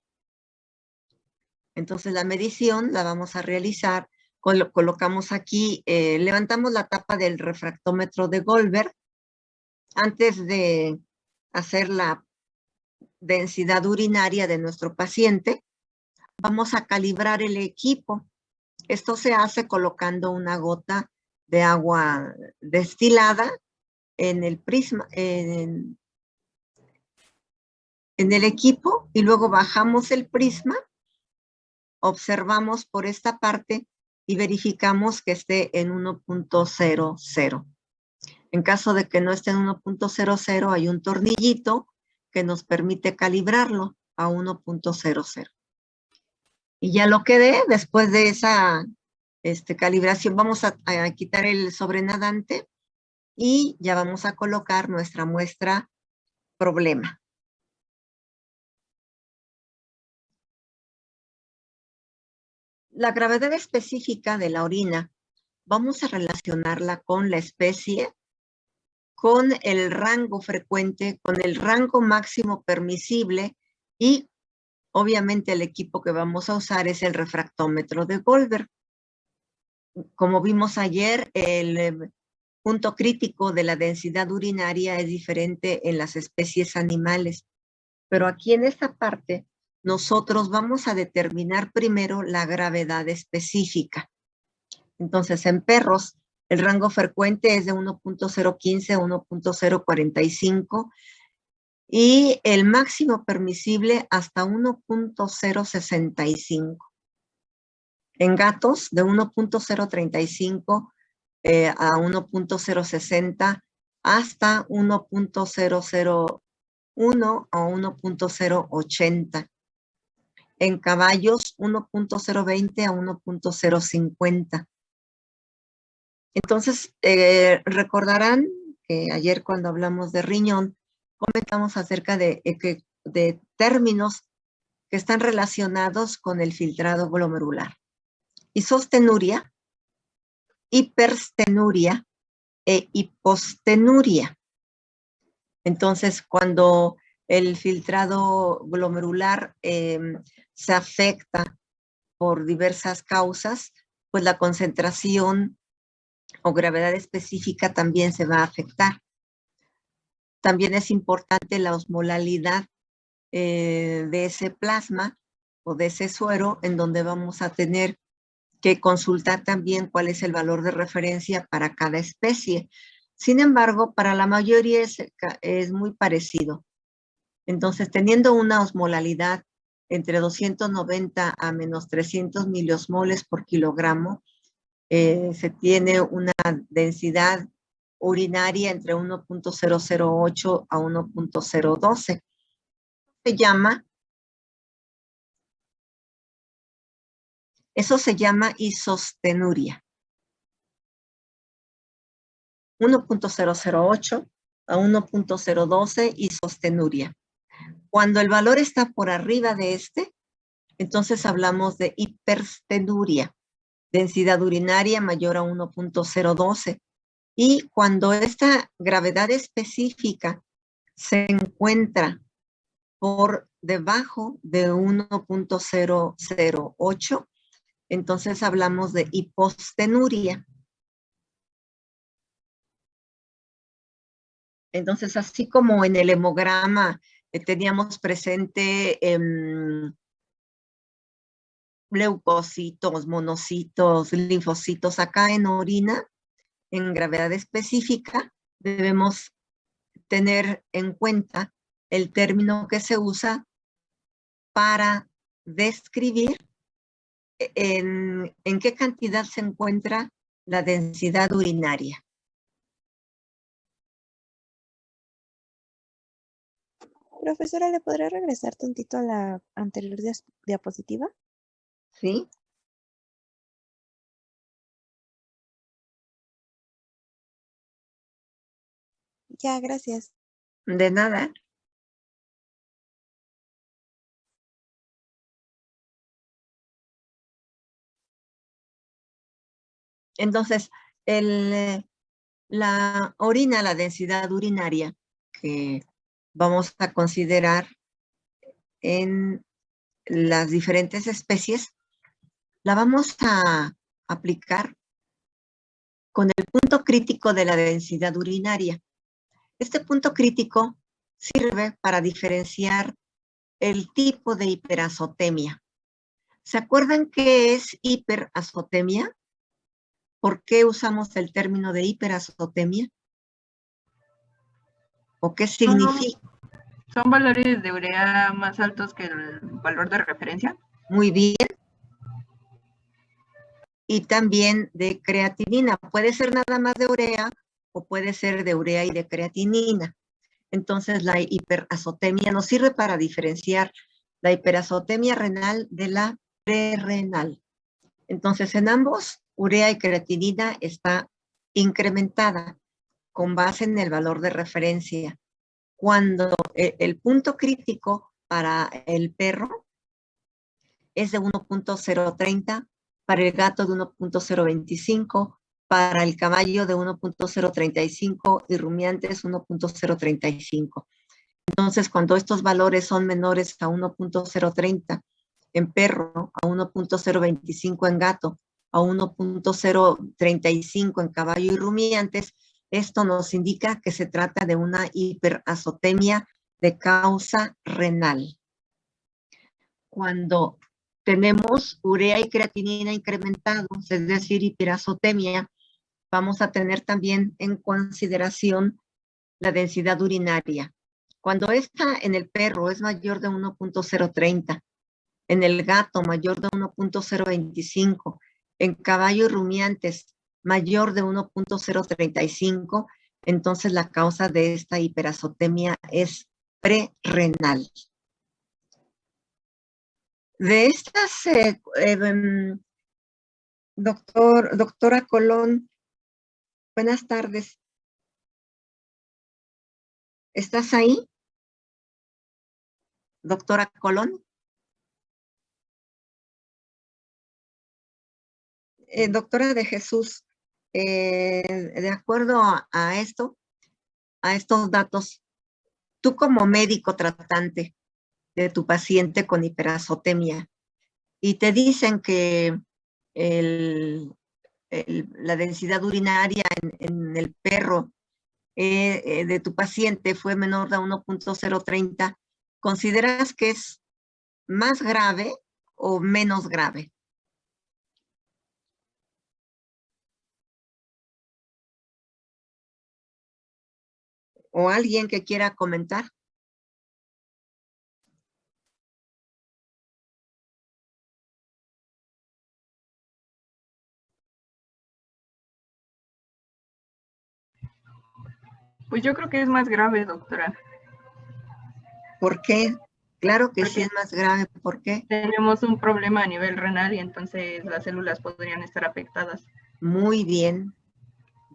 Entonces, la medición la vamos a realizar. Colocamos aquí, levantamos la tapa del refractómetro de Goldberg antes de hacer la densidad urinaria de nuestro paciente. Vamos a calibrar el equipo. Esto se hace colocando una gota de agua destilada en el prisma, en el equipo, y luego bajamos el prisma, observamos por esta parte y verificamos que esté en 1.00. En caso de que no esté en 1.00, hay un tornillito que nos permite calibrarlo a 1.00. Y ya lo que dé, después de esa calibración, vamos a quitar el sobrenadante y ya vamos a colocar nuestra muestra problema. La gravedad específica de la orina, vamos a relacionarla con la especie, con el rango frecuente, con el rango máximo permisible y obviamente el equipo que vamos a usar es el refractómetro de Goldberg. Como vimos ayer, el punto crítico de la densidad urinaria es diferente en las especies animales, pero aquí en esta parte nosotros vamos a determinar primero la gravedad específica. Entonces, en perros, el rango frecuente es de 1.015 a 1.045 y el máximo permisible hasta 1.065. En gatos, de 1.035 a 1.060 hasta 1.001 a 1.080. En caballos, 1.020 a 1.050. Entonces, recordarán que ayer cuando hablamos de riñón, comentamos acerca de términos que están relacionados con el filtrado glomerular. Isostenuria, hiperstenuria e hipostenuria. Entonces, cuando el filtrado glomerular se afecta por diversas causas, pues la concentración o gravedad específica también se va a afectar. También es importante la osmolalidad de ese plasma o de ese suero, en donde vamos a tener que consultar también cuál es el valor de referencia para cada especie. Sin embargo, para la mayoría es muy parecido. Entonces, teniendo una osmolalidad entre 290 a menos 300 miliosmoles por kilogramo, se tiene una densidad urinaria entre 1.008 a 1.012. Eso se llama isostenuria. 1.008 a 1.012 isostenuria. Cuando el valor está por arriba de este, entonces hablamos de hiperstenuria, densidad urinaria mayor a 1.012. Y cuando esta gravedad específica se encuentra por debajo de 1.008, entonces hablamos de hipostenuria. Entonces, así como en el hemograma teníamos presente leucocitos, monocitos, linfocitos, acá en orina, en gravedad específica, debemos tener en cuenta el término que se usa para describir en qué cantidad se encuentra la densidad urinaria. Profesora, ¿le podrá regresar tantito a la anterior diapositiva? ¿Sí? Ya, gracias. De nada. Entonces, la orina, la densidad urinaria que vamos a considerar en las diferentes especies, la vamos a aplicar con el punto crítico de la densidad urinaria. Este punto crítico sirve para diferenciar el tipo de hiperazotemia. ¿Se acuerdan qué es hiperazotemia? ¿Por qué usamos el término de hiperazotemia? ¿O qué significa? ¿Son valores de urea más altos que el valor de referencia? Muy bien. Y también de creatinina. Puede ser nada más de urea o puede ser de urea y de creatinina. Entonces, la hiperazotemia nos sirve para diferenciar la hiperazotemia renal de la prerrenal. Entonces, en ambos, urea y creatinina está incrementada con base en el valor de referencia. Cuando el punto crítico para el perro es de 1.030, para el gato de 1.025, para el caballo de 1.035 y rumiantes 1.035. Entonces, cuando estos valores son menores a 1.030 en perro, a 1.025 en gato, a 1.035 en caballo y rumiantes, esto nos indica que se trata de una hiperazotemia de causa renal. Cuando tenemos urea y creatinina incrementados, es decir, hiperazotemia, vamos a tener también en consideración la densidad urinaria. Cuando esta en el perro es mayor de 1.030, en el gato mayor de 1.025, en caballo y rumiantes mayor de 1.035, entonces la causa de esta hiperazotemia es prerrenal. De estas, doctora Colón, buenas tardes. ¿Estás ahí? Doctora Colón. Doctora de Jesús, de acuerdo a estos datos, tú como médico tratante de tu paciente con hiperazotemia, y te dicen que la densidad urinaria en el perro de tu paciente fue menor de 1.030, ¿consideras que es más grave o menos grave? ¿O alguien que quiera comentar? Pues yo creo que es más grave, doctora. ¿Por qué? Claro que sí Porque es más grave. ¿Por qué? tenemos un problema a nivel renal y entonces las células podrían estar afectadas. Muy bien.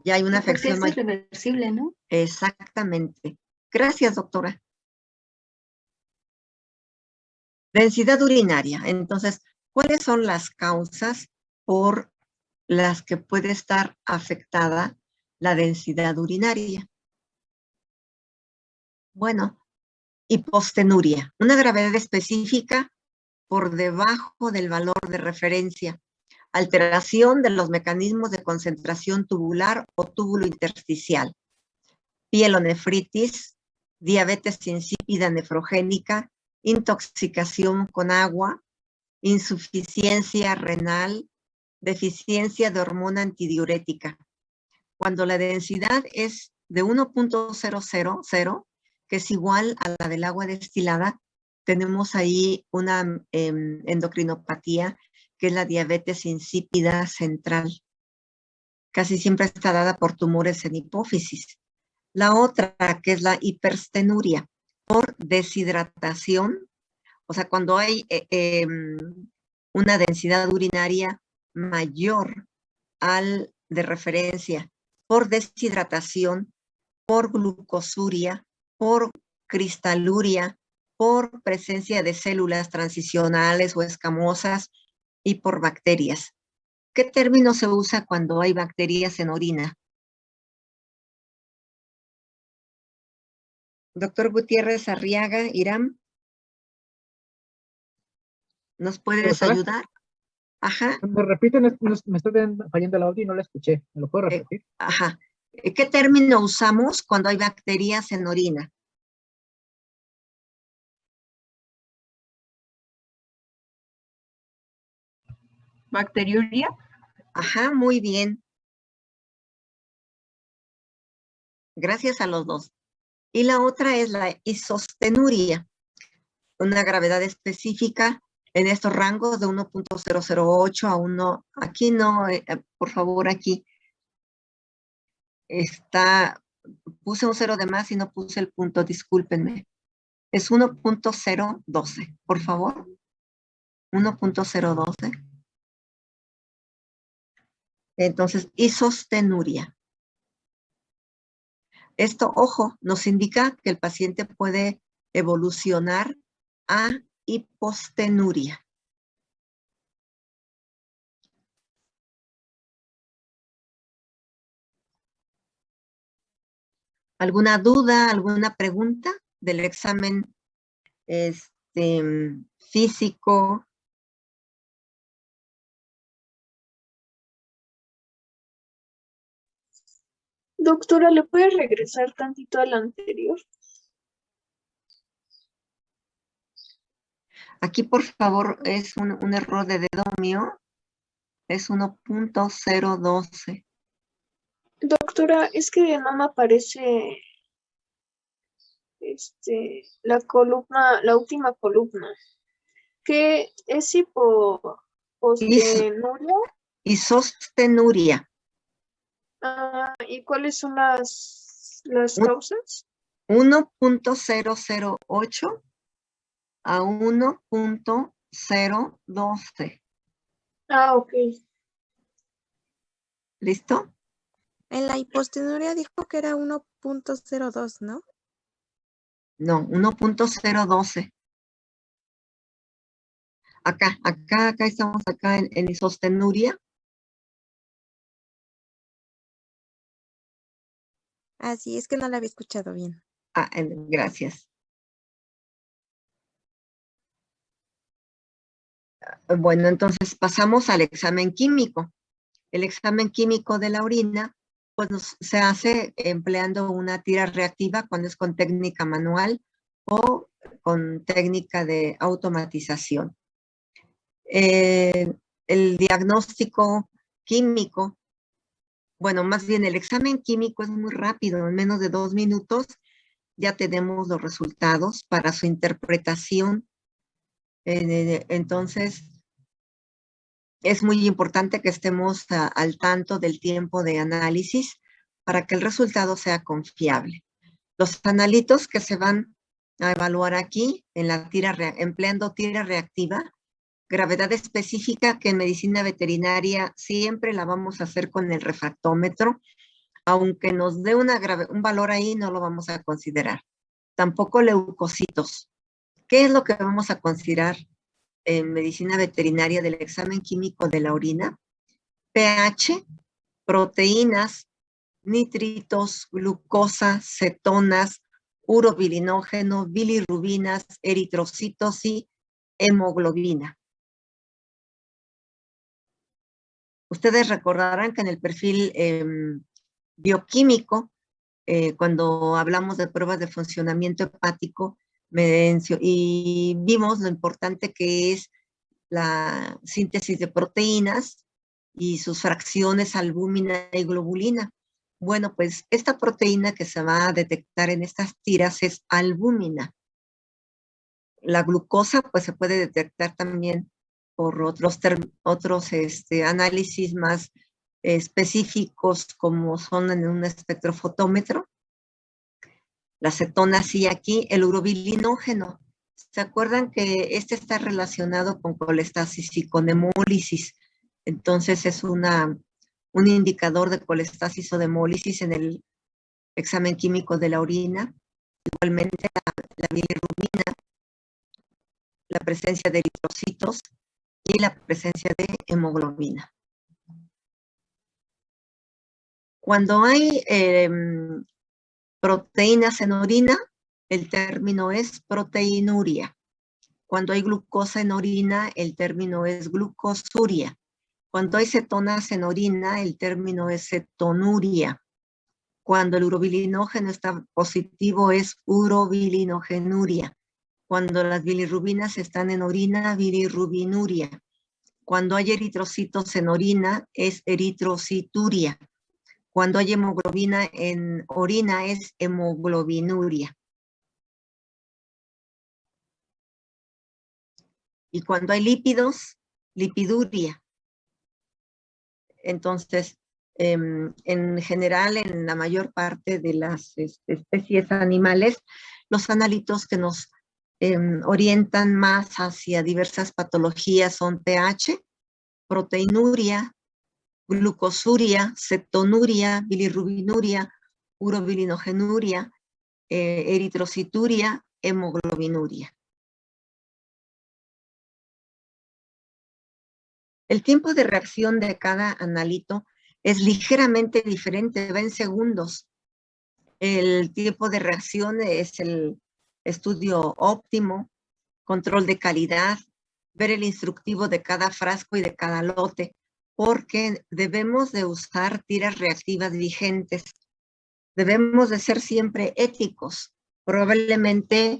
Ya hay una afección. Porque es irreversible, ¿no? Exactamente. Gracias, doctora. Densidad urinaria. Entonces, ¿cuáles son las causas por las que puede estar afectada la densidad urinaria? Bueno, hipostenuria, una gravedad específica por debajo del valor de referencia, alteración de los mecanismos de concentración tubular o túbulo intersticial, pielonefritis, diabetes insípida nefrogénica, intoxicación con agua, insuficiencia renal, deficiencia de hormona antidiurética. Cuando la densidad es de 1.000, que es igual a la del agua destilada, tenemos ahí una endocrinopatía, que es la diabetes insípida central. Casi siempre está dada por tumores en hipófisis. La otra, que es la hiperstenuria, por deshidratación, o sea, cuando hay una densidad urinaria mayor al de referencia, por deshidratación, por glucosuria, por cristaluria, por presencia de células transicionales o escamosas y por bacterias. ¿Qué término se usa cuando hay bacterias en orina? Doctor Gutiérrez Arriaga, Irán, ¿nos puedes ayudar? Ajá. ¿Me repiten? Me está fallando el audio y no la escuché. ¿Me lo puedo repetir? Ajá. ¿Qué término usamos cuando hay bacterias en orina? ¿Bacteriuria? Ajá, muy bien. Gracias a los dos. Y la otra es la isostenuria, una gravedad específica en estos rangos de 1.008 a 1. Aquí no, por favor, aquí está, puse un 0 de más y no puse el punto, discúlpenme. Es 1.012, por favor. 1.012. Entonces, isostenuria. Esto, ojo, nos indica que el paciente puede evolucionar a hipostenuria. ¿Alguna duda, alguna pregunta del examen físico? Doctora, ¿le puede regresar tantito al anterior? Aquí, por favor, es un error de dedo mío. Es 1.012. Doctora, es que no me aparece la columna, la última columna. ¿Qué es hipostenuria? Isostenuria. ¿Y cuáles son las las Un- causas. 1.008 a 1.012. Ah, ok. ¿Listo? En la hipostenuria dijo que era 1.02, ¿no? No, 1.012. Acá estamos acá en isostenuria. Así es que no la había escuchado bien. Gracias. Bueno, entonces pasamos al examen químico. El examen químico de la orina, pues se hace empleando una tira reactiva cuando es con técnica manual o con técnica de automatización. El diagnóstico químico, bueno, más bien el examen químico es muy rápido, en menos de 2 minutos ya tenemos los resultados para su interpretación. Entonces, es muy importante que estemos al tanto del tiempo de análisis para que el resultado sea confiable. Los analitos que se van a evaluar aquí en la empleando tira reactiva, gravedad específica que en medicina veterinaria siempre la vamos a hacer con el refractómetro, aunque nos dé un valor ahí no lo vamos a considerar. Tampoco leucocitos. ¿Qué es lo que vamos a considerar en medicina veterinaria del examen químico de la orina? pH, proteínas, nitritos, glucosa, cetonas, urobilinógeno, bilirrubinas, eritrocitos y hemoglobina. Ustedes recordarán que en el perfil bioquímico, cuando hablamos de pruebas de funcionamiento hepático, y vimos lo importante que es la síntesis de proteínas y sus fracciones albúmina y globulina. Bueno, pues esta proteína que se va a detectar en estas tiras es albúmina. La glucosa pues se puede detectar también por otros análisis más específicos como son en un espectrofotómetro. Las cetonas sí aquí, el urobilinógeno. ¿Se acuerdan que este está relacionado con colestasis y con hemólisis? Entonces es un indicador de colestasis o de hemólisis en el examen químico de la orina. Igualmente la bilirrubina, la presencia de eritrocitos y la presencia de hemoglobina. Cuando hay proteínas en orina, el término es proteinuria. Cuando hay glucosa en orina, el término es glucosuria. Cuando hay cetonas en orina, el término es cetonuria. Cuando el urobilinógeno está positivo, es urobilinogenuria. Cuando las bilirrubinas están en orina, bilirrubinuria. Cuando hay eritrocitos en orina, es eritrocituria. Cuando hay hemoglobina en orina, es hemoglobinuria. Y cuando hay lípidos, lipiduria. Entonces, en general, en la mayor parte de las especies animales, los analitos que nos orientan más hacia diversas patologías son pH, proteinuria, glucosuria, cetonuria, bilirrubinuria, urobilinogenuria, eritrocituria, hemoglobinuria. El tiempo de reacción de cada analito es ligeramente diferente, va en segundos. El tiempo de reacción es el estudio óptimo, control de calidad, ver el instructivo de cada frasco y de cada lote, porque debemos de usar tiras reactivas vigentes. Debemos de ser siempre éticos. Probablemente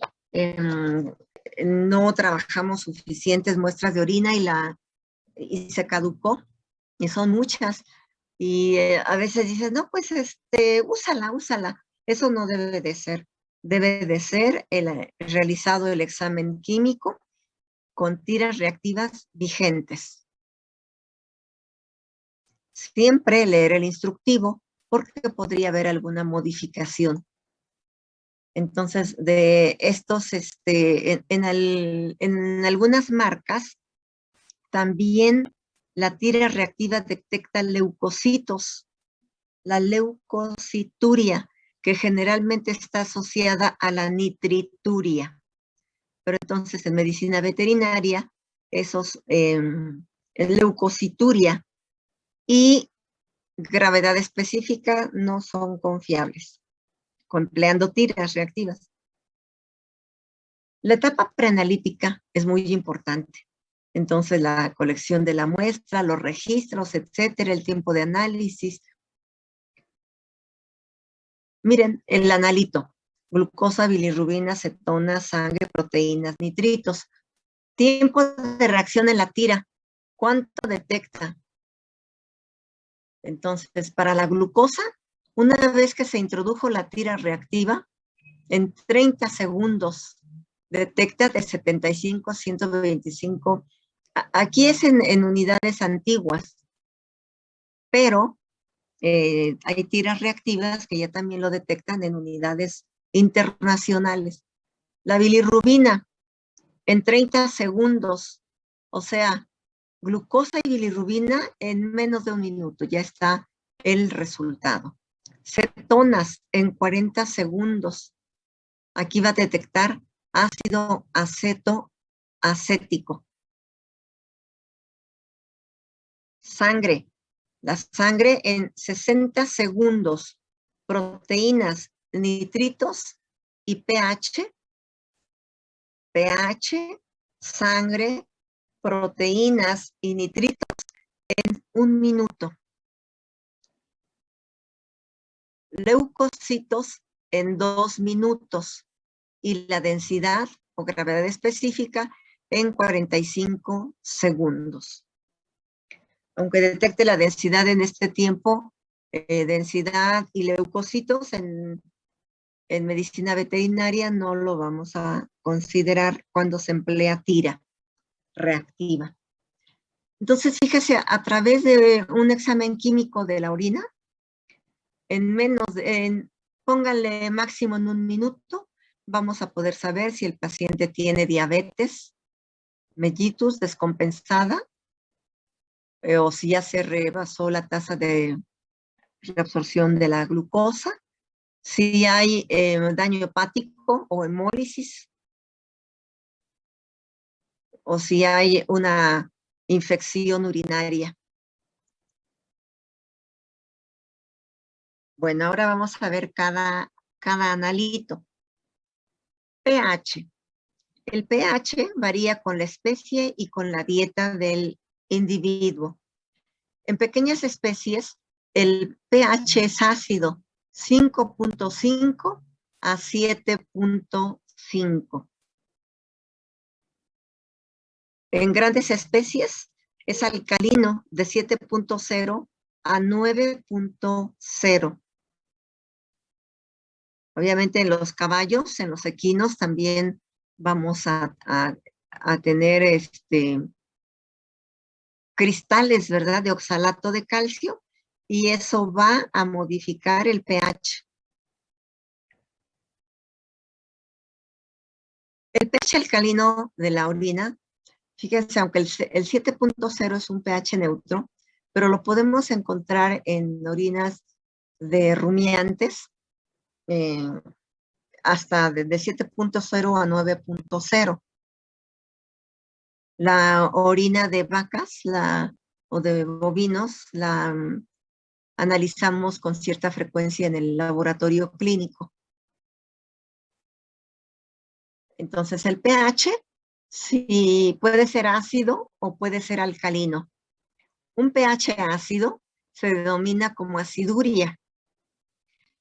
no trabajamos suficientes muestras de orina y se caducó, y son muchas. Y a veces dices, no, pues úsala. Eso no debe de ser. Debe de ser realizado el examen químico con tiras reactivas vigentes. Siempre leer el instructivo, porque podría haber alguna modificación. Entonces, de estos, en algunas marcas, también la tira reactiva detecta leucocitos, la leucocituria, que generalmente está asociada a la nitrituria. Pero entonces en medicina veterinaria, esos leucocituria y gravedad específica no son confiables, empleando tiras reactivas. La etapa preanalítica es muy importante. Entonces, la colección de la muestra, los registros, etcétera, el tiempo de análisis. Miren, el analito: glucosa, bilirrubina, cetona, sangre, proteínas, nitritos. Tiempo de reacción en la tira, ¿cuánto detecta? Entonces, para la glucosa, una vez que se introdujo la tira reactiva, en 30 segundos detecta de 75 a 125. Aquí es en unidades antiguas, pero hay tiras reactivas que ya también lo detectan en unidades internacionales. La bilirrubina, en 30 segundos, o sea, glucosa y bilirrubina en menos de 1 minuto, ya está el resultado. Cetonas en 40 segundos. Aquí va a detectar ácido acético. Sangre. La sangre en 60 segundos. Proteínas, nitritos y pH. pH, sangre, proteínas y nitritos en 1 minuto. Leucocitos en 2 minutos. Y la densidad o gravedad específica en 45 segundos. Aunque detecte la densidad en este tiempo, densidad y leucocitos en medicina veterinaria no lo vamos a considerar cuando se emplea tira reactiva. Entonces, fíjese, a través de un examen químico de la orina, póngale máximo en 1 minuto, vamos a poder saber si el paciente tiene diabetes mellitus descompensada, o si ya se rebasó la tasa de reabsorción de la glucosa, si hay daño hepático o hemólisis, o si hay una infección urinaria. Bueno, ahora vamos a ver cada analito. pH. El pH varía con la especie y con la dieta del individuo. En pequeñas especies, el pH es ácido, 5.5 a 7.5. En grandes especies es alcalino, de 7.0 a 9.0. Obviamente en los caballos, en los equinos, también vamos a tener cristales, ¿verdad?, de oxalato de calcio, y eso va a modificar el pH. El pH alcalino de la orina, fíjense, aunque el 7.0 es un pH neutro, pero lo podemos encontrar en orinas de rumiantes, hasta de 7.0 a 9.0. La orina de vacas o de bovinos la analizamos con cierta frecuencia en el laboratorio clínico. Entonces, el pH sí puede ser ácido o puede ser alcalino. Un pH ácido se denomina como aciduria.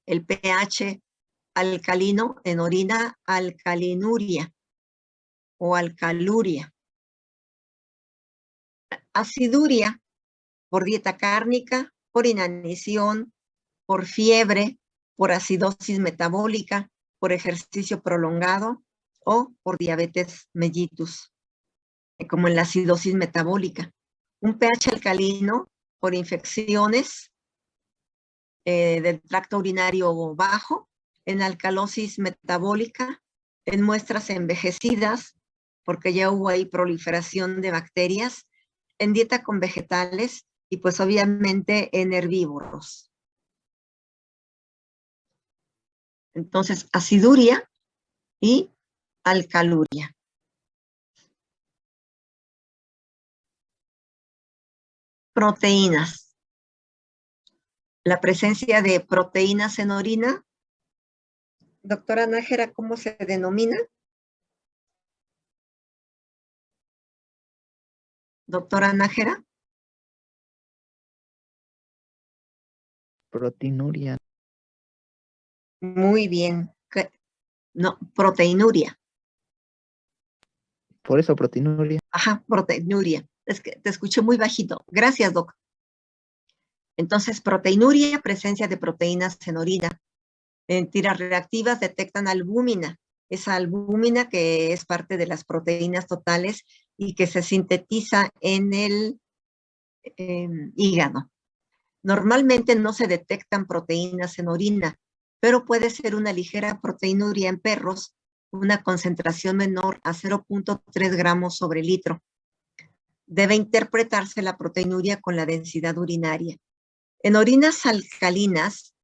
El pH alcalino en orina, alcalinuria o alcaluria. Aciduria por dieta cárnica, por inanición, por fiebre, por acidosis metabólica, por ejercicio prolongado o por diabetes mellitus, como en la acidosis metabólica. Un pH alcalino por infecciones del tracto urinario bajo, en alcalosis metabólica, en muestras envejecidas, porque ya hubo ahí proliferación de bacterias, en dieta con vegetales y pues obviamente en herbívoros. Entonces, aciduria y alcaluria. Proteínas. La presencia de proteínas en orina. Doctora Nájera, ¿cómo se denomina? Doctora Nájera. Proteinuria. Muy bien. No, proteinuria. Por eso, proteinuria. Ajá, proteinuria. Es que te escuché muy bajito. Gracias, doc. Entonces, proteinuria, presencia de proteínas en orina. En tiras reactivas detectan albúmina. Esa albúmina que es parte de las proteínas totales y que se sintetiza en el hígado. Normalmente no se detectan proteínas en orina, pero puede ser una ligera proteinuria en perros, una concentración menor a 0.3 gramos sobre litro. Debe interpretarse la proteinuria con la densidad urinaria. En orinas alcalinas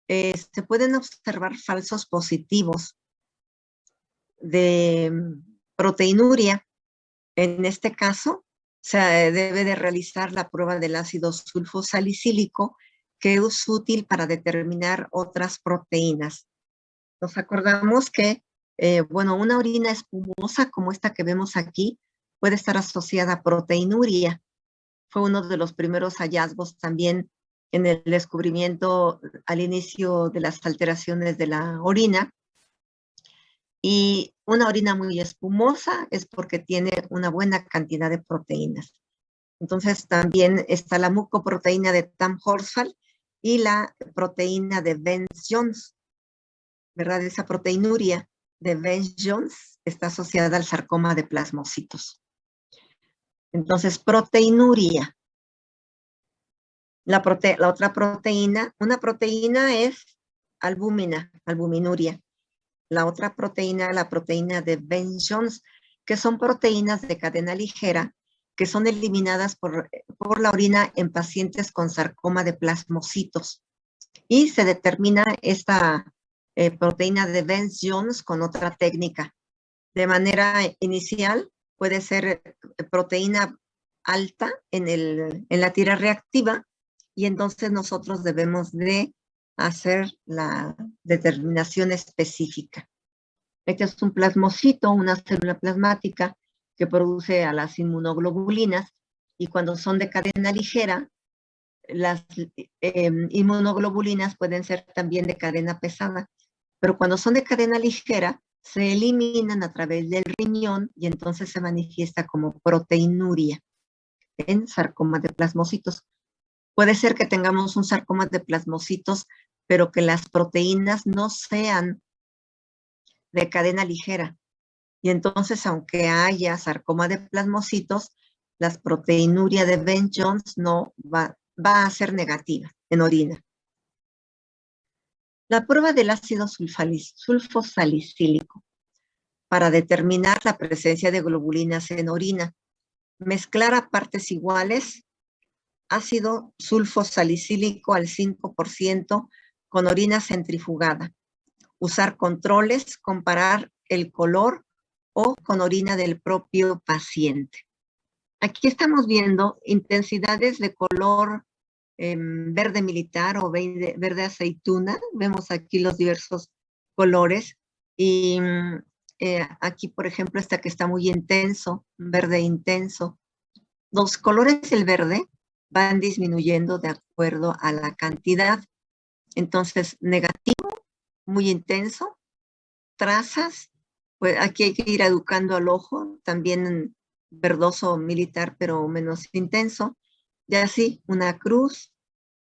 se pueden observar falsos positivos de proteinuria. En este caso, se debe de realizar la prueba del ácido sulfosalicílico, que es útil para determinar otras proteínas. Nos acordamos que, bueno, una orina espumosa como esta que vemos aquí puede estar asociada a proteinuria. Fue uno de los primeros hallazgos también en el descubrimiento al inicio de las alteraciones de la orina. Y una orina muy espumosa es porque tiene una buena cantidad de proteínas. Entonces también está la mucoproteína de Tamm-Horsfall y la proteína de Bence-Jones, ¿verdad? Esa proteinuria de Bence-Jones está asociada al sarcoma de plasmocitos. Entonces, proteinuria. La otra proteína, una proteína es albúmina, albuminuria. La otra proteína, la proteína de Bence-Jones, que son proteínas de cadena ligera que son eliminadas por la orina en pacientes con sarcoma de plasmocitos. Y se determina esta proteína de Bence-Jones con otra técnica. De manera inicial puede ser proteína alta en la tira reactiva y entonces nosotros debemos de hacer la determinación específica. Este es un plasmocito, una célula plasmática que produce a las inmunoglobulinas y cuando son de cadena ligera, las inmunoglobulinas pueden ser también de cadena pesada, pero cuando son de cadena ligera, se eliminan a través del riñón y entonces se manifiesta como proteinuria en sarcoma de plasmocitos. Puede ser que tengamos un sarcoma de plasmocitos, pero que las proteínas no sean de cadena ligera. Y entonces, aunque haya sarcoma de plasmocitos, la proteinuria de Bence-Jones no va a ser negativa en orina. La prueba del ácido sulfosalicílico para determinar la presencia de globulinas en orina. Mezclar a partes iguales ácido sulfosalicílico al 5% con orina centrifugada. Usar controles, comparar el color o con orina del propio paciente. Aquí estamos viendo intensidades de color verde militar o verde aceituna. Vemos aquí los diversos colores y aquí, por ejemplo, esta que está muy intenso, verde intenso. Los colores del verde van disminuyendo de acuerdo a la cantidad. Entonces, negativo, muy intenso, trazas, pues aquí hay que ir educando al ojo, también verdoso militar, pero menos intenso. Y así, una cruz,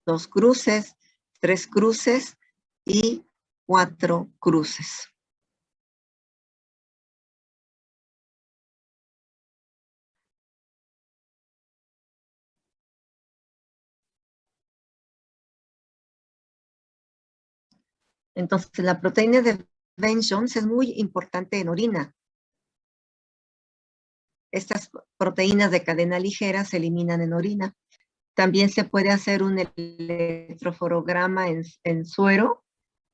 2 cruces, 3 cruces y 4 cruces. Entonces, la proteína de Ben-Jones es muy importante en orina. Estas proteínas de cadena ligera se eliminan en orina. También se puede hacer un electroforograma en suero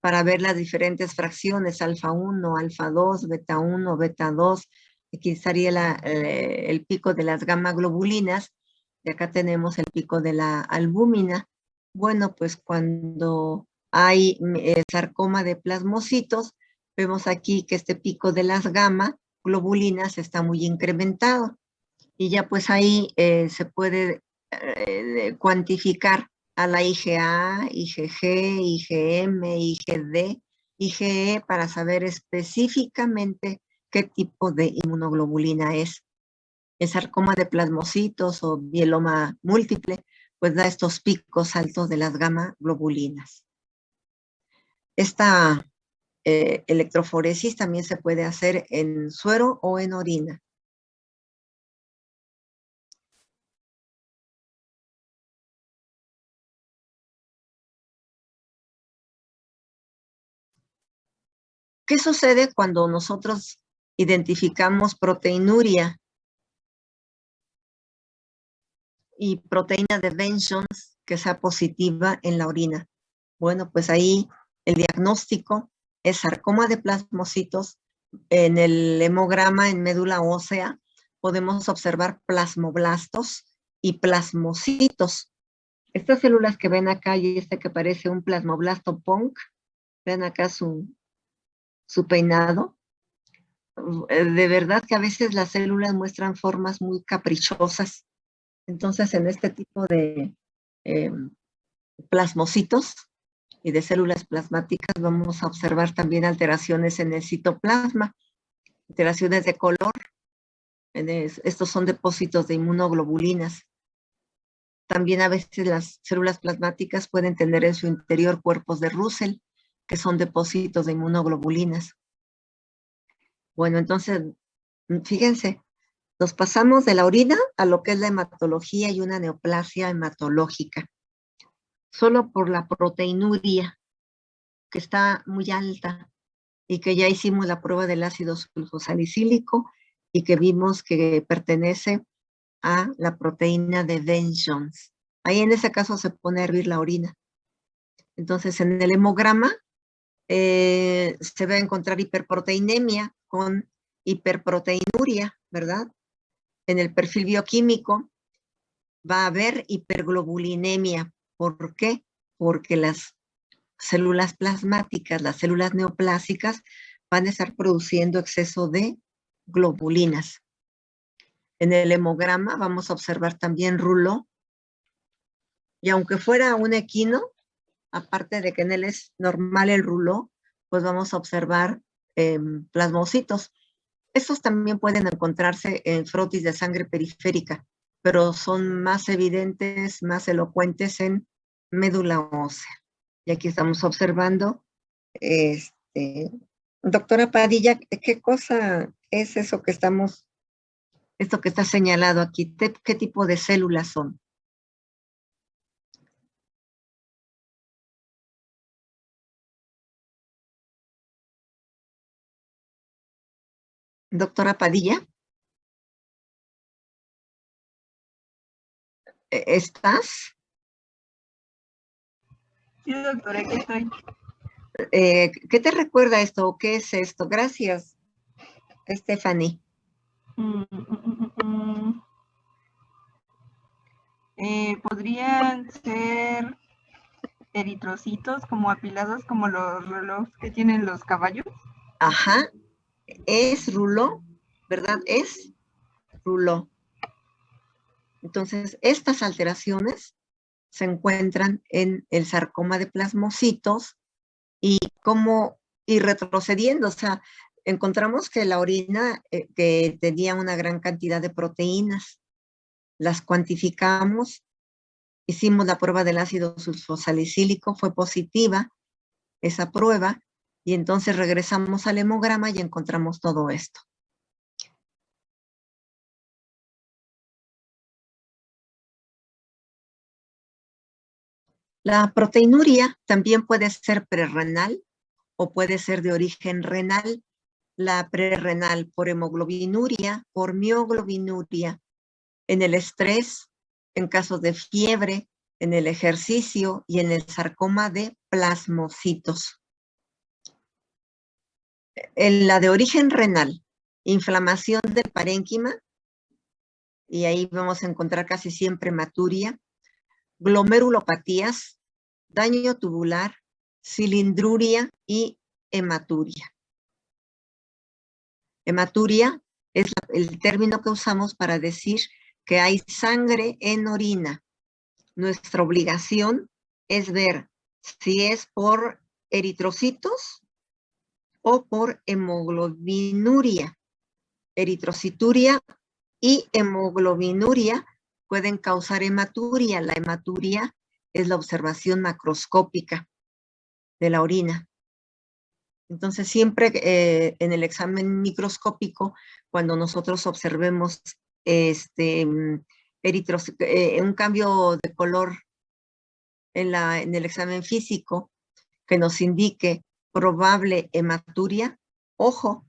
para ver las diferentes fracciones, alfa 1, alfa 2, beta 1, beta 2. Aquí estaría el pico de las gamma globulinas. Y acá tenemos el pico de la albúmina. Bueno, pues cuando hay sarcoma de plasmocitos, vemos aquí que este pico de las gamma globulinas está muy incrementado. Y ya pues ahí se puede cuantificar a la IgA, IgG, IgM, IgD, IgE para saber específicamente qué tipo de inmunoglobulina es. El sarcoma de plasmocitos o mieloma múltiple, pues da estos picos altos de las gamma globulinas. Esta electroforesis también se puede hacer en suero o en orina. ¿Qué sucede cuando nosotros identificamos proteinuria y proteína de Ben-Jones que sea positiva en la orina? Bueno, pues ahí el diagnóstico es sarcoma de plasmocitos. En el hemograma en médula ósea podemos observar plasmoblastos y plasmocitos. Estas células que ven acá y este que parece un plasmoblasto punk, ven acá su peinado. De verdad que a veces las células muestran formas muy caprichosas. Entonces, en este tipo de plasmocitos y de células plasmáticas vamos a observar también alteraciones en el citoplasma, alteraciones de color. Estos son depósitos de inmunoglobulinas. También a veces las células plasmáticas pueden tener en su interior cuerpos de Russell, que son depósitos de inmunoglobulinas. Bueno, entonces, fíjense, nos pasamos de la orina a lo que es la hematología y una neoplasia hematológica. Solo por la proteinuria, que está muy alta, y que ya hicimos la prueba del ácido sulfosalicílico y que vimos que pertenece a la proteína de Ben-Jones. Ahí en ese caso se pone a hervir la orina. Entonces, en el hemograma se va a encontrar hiperproteinemia con hiperproteinuria, ¿verdad? En el perfil bioquímico va a haber hiperglobulinemia. ¿Por qué? Porque las células plasmáticas, las células neoplásicas, van a estar produciendo exceso de globulinas. En el hemograma vamos a observar también Rouleau. Y aunque fuera un equino, aparte de que en él es normal el Rouleau, pues vamos a observar plasmocitos. Estos también pueden encontrarse en frotis de sangre periférica, pero son más evidentes, más elocuentes en médula ósea. Y aquí estamos observando, doctora Padilla, ¿qué cosa es eso que estamos, esto que está señalado aquí? ¿Qué tipo de células son? Doctora Padilla, ¿estás? Sí, doctora, aquí estoy. ¿Qué te recuerda esto? ¿Qué es esto? Gracias, Stephanie. Podrían ser eritrocitos como apilados como los relojes que tienen los caballos. Ajá, es Rouleau, ¿verdad? Es Rouleau. Entonces, estas alteraciones se encuentran en el sarcoma de plasmocitos y retrocediendo, o sea, encontramos que la orina que tenía una gran cantidad de proteínas, las cuantificamos, hicimos la prueba del ácido sulfosalicílico, fue positiva esa prueba, y entonces regresamos al hemograma y encontramos todo esto. La proteinuria también puede ser prerrenal o puede ser de origen renal. La prerrenal por hemoglobinuria, por mioglobinuria, en el estrés, en casos de fiebre, en el ejercicio y en el sarcoma de plasmocitos. En la de origen renal, inflamación del parénquima, y ahí vamos a encontrar casi siempre hematuria, glomerulopatías, daño tubular, cilindruria y hematuria. Hematuria es el término que usamos para decir que hay sangre en orina. Nuestra obligación es ver si es por eritrocitos o por hemoglobinuria. Eritrocituria y hemoglobinuria pueden causar hematuria. La hematuria es la observación macroscópica de la orina. Entonces, siempre en el examen microscópico, cuando nosotros observemos un cambio de color en el examen físico que nos indique probable hematuria, ojo,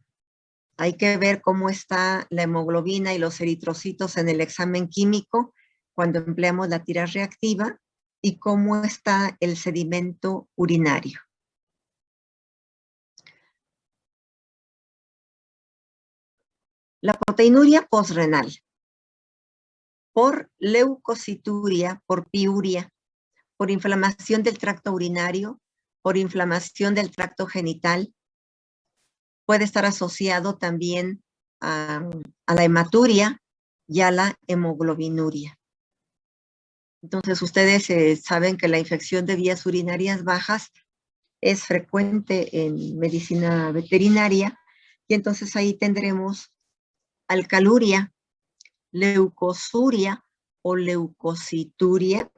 hay que ver cómo está la hemoglobina y los eritrocitos en el examen químico cuando empleamos la tira reactiva y cómo está el sedimento urinario. La proteinuria posrenal, por leucocituria, por piuria, por inflamación del tracto urinario, por inflamación del tracto genital, puede estar asociado también a la hematuria y a la hemoglobinuria. Entonces, ustedes saben que la infección de vías urinarias bajas es frecuente en medicina veterinaria y entonces ahí tendremos alcaluria, leucosuria o leucocituria,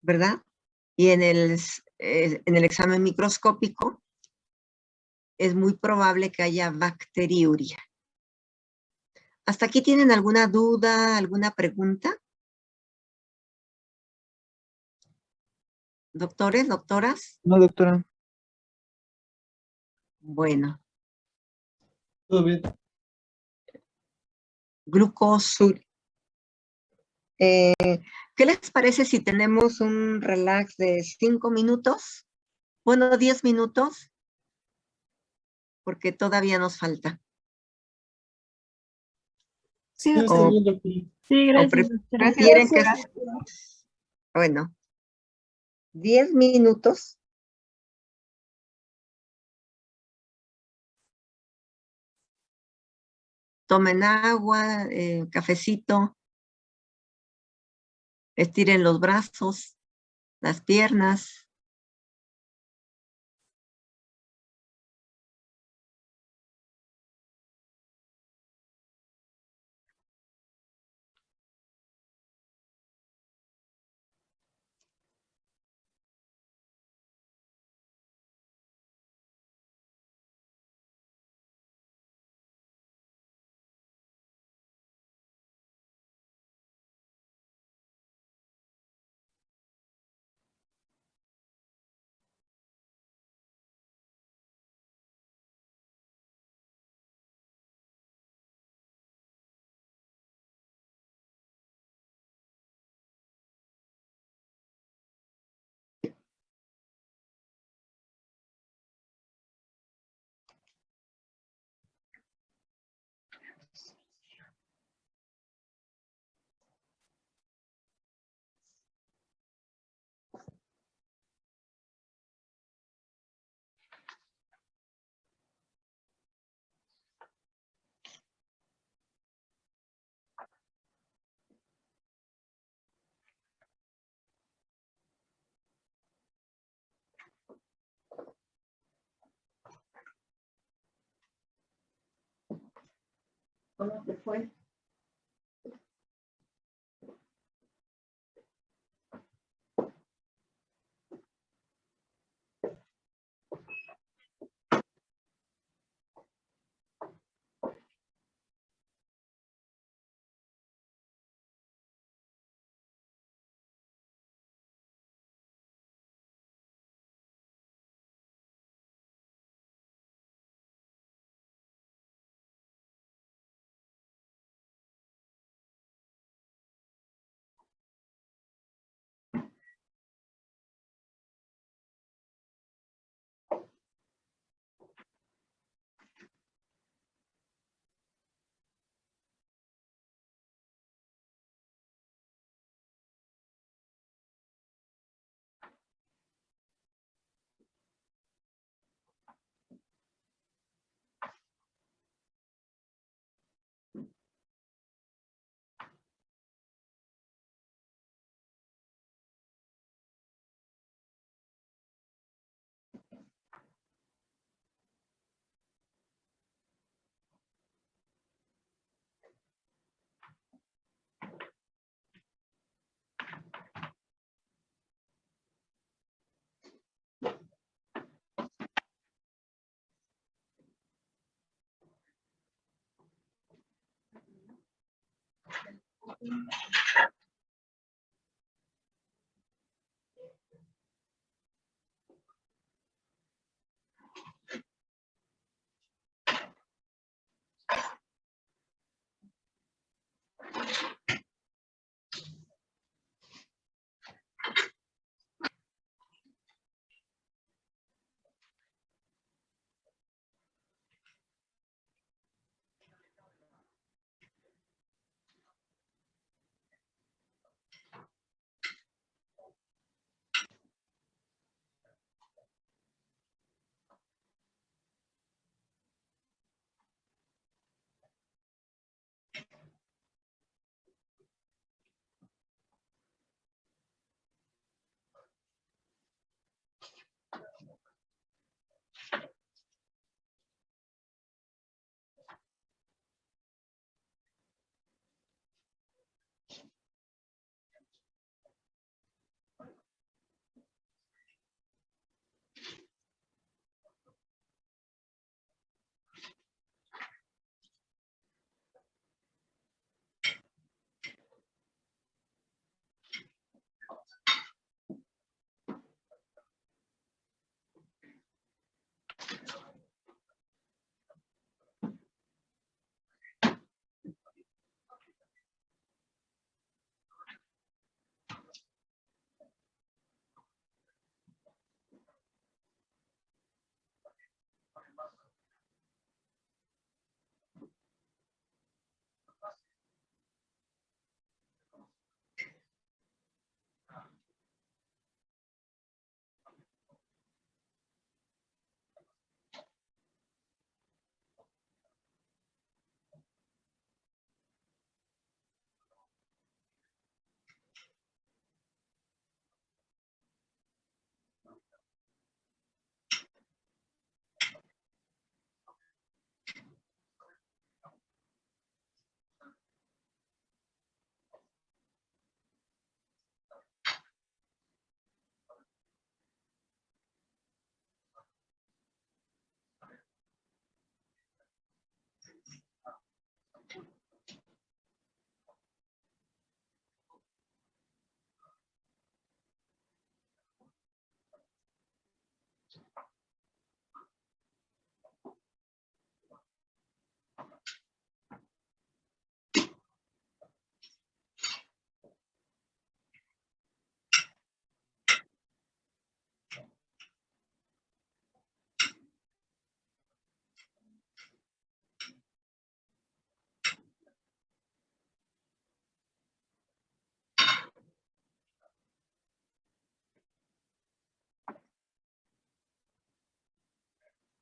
¿verdad? Y en el examen microscópico es muy probable que haya bacteriuria. ¿Hasta aquí tienen alguna duda, alguna pregunta? ¿Doctores, doctoras? No, doctora. Bueno. Todo bien. Glucosuria. ¿Qué les parece si tenemos un relax de 5 minutos? Bueno, 10 minutos, porque todavía nos falta. Sí, Sí, está O, bien, doctor. Sí, o gracias, doctora. prefieren que... Gracias. Bueno, 10 minutos. Tomen agua, cafecito. Estiren los brazos, las piernas. ¿Cómo te fue?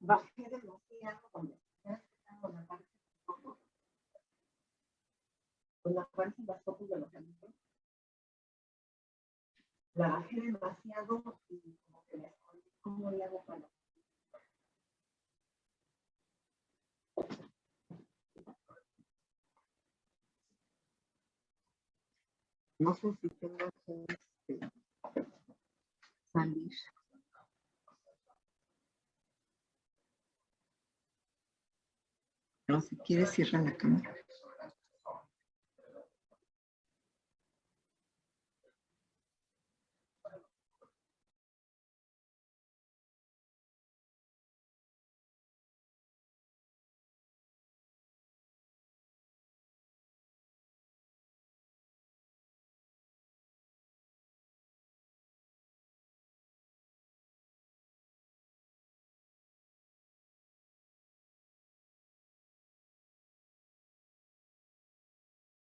Bajé demasiado donde la parte con la parte de las fotos de los amigos. La bajé demasiado y como que me escondí. ¿Cómo le hago para? No sé si tengo que salir. Pero si quieres cierra la cámara.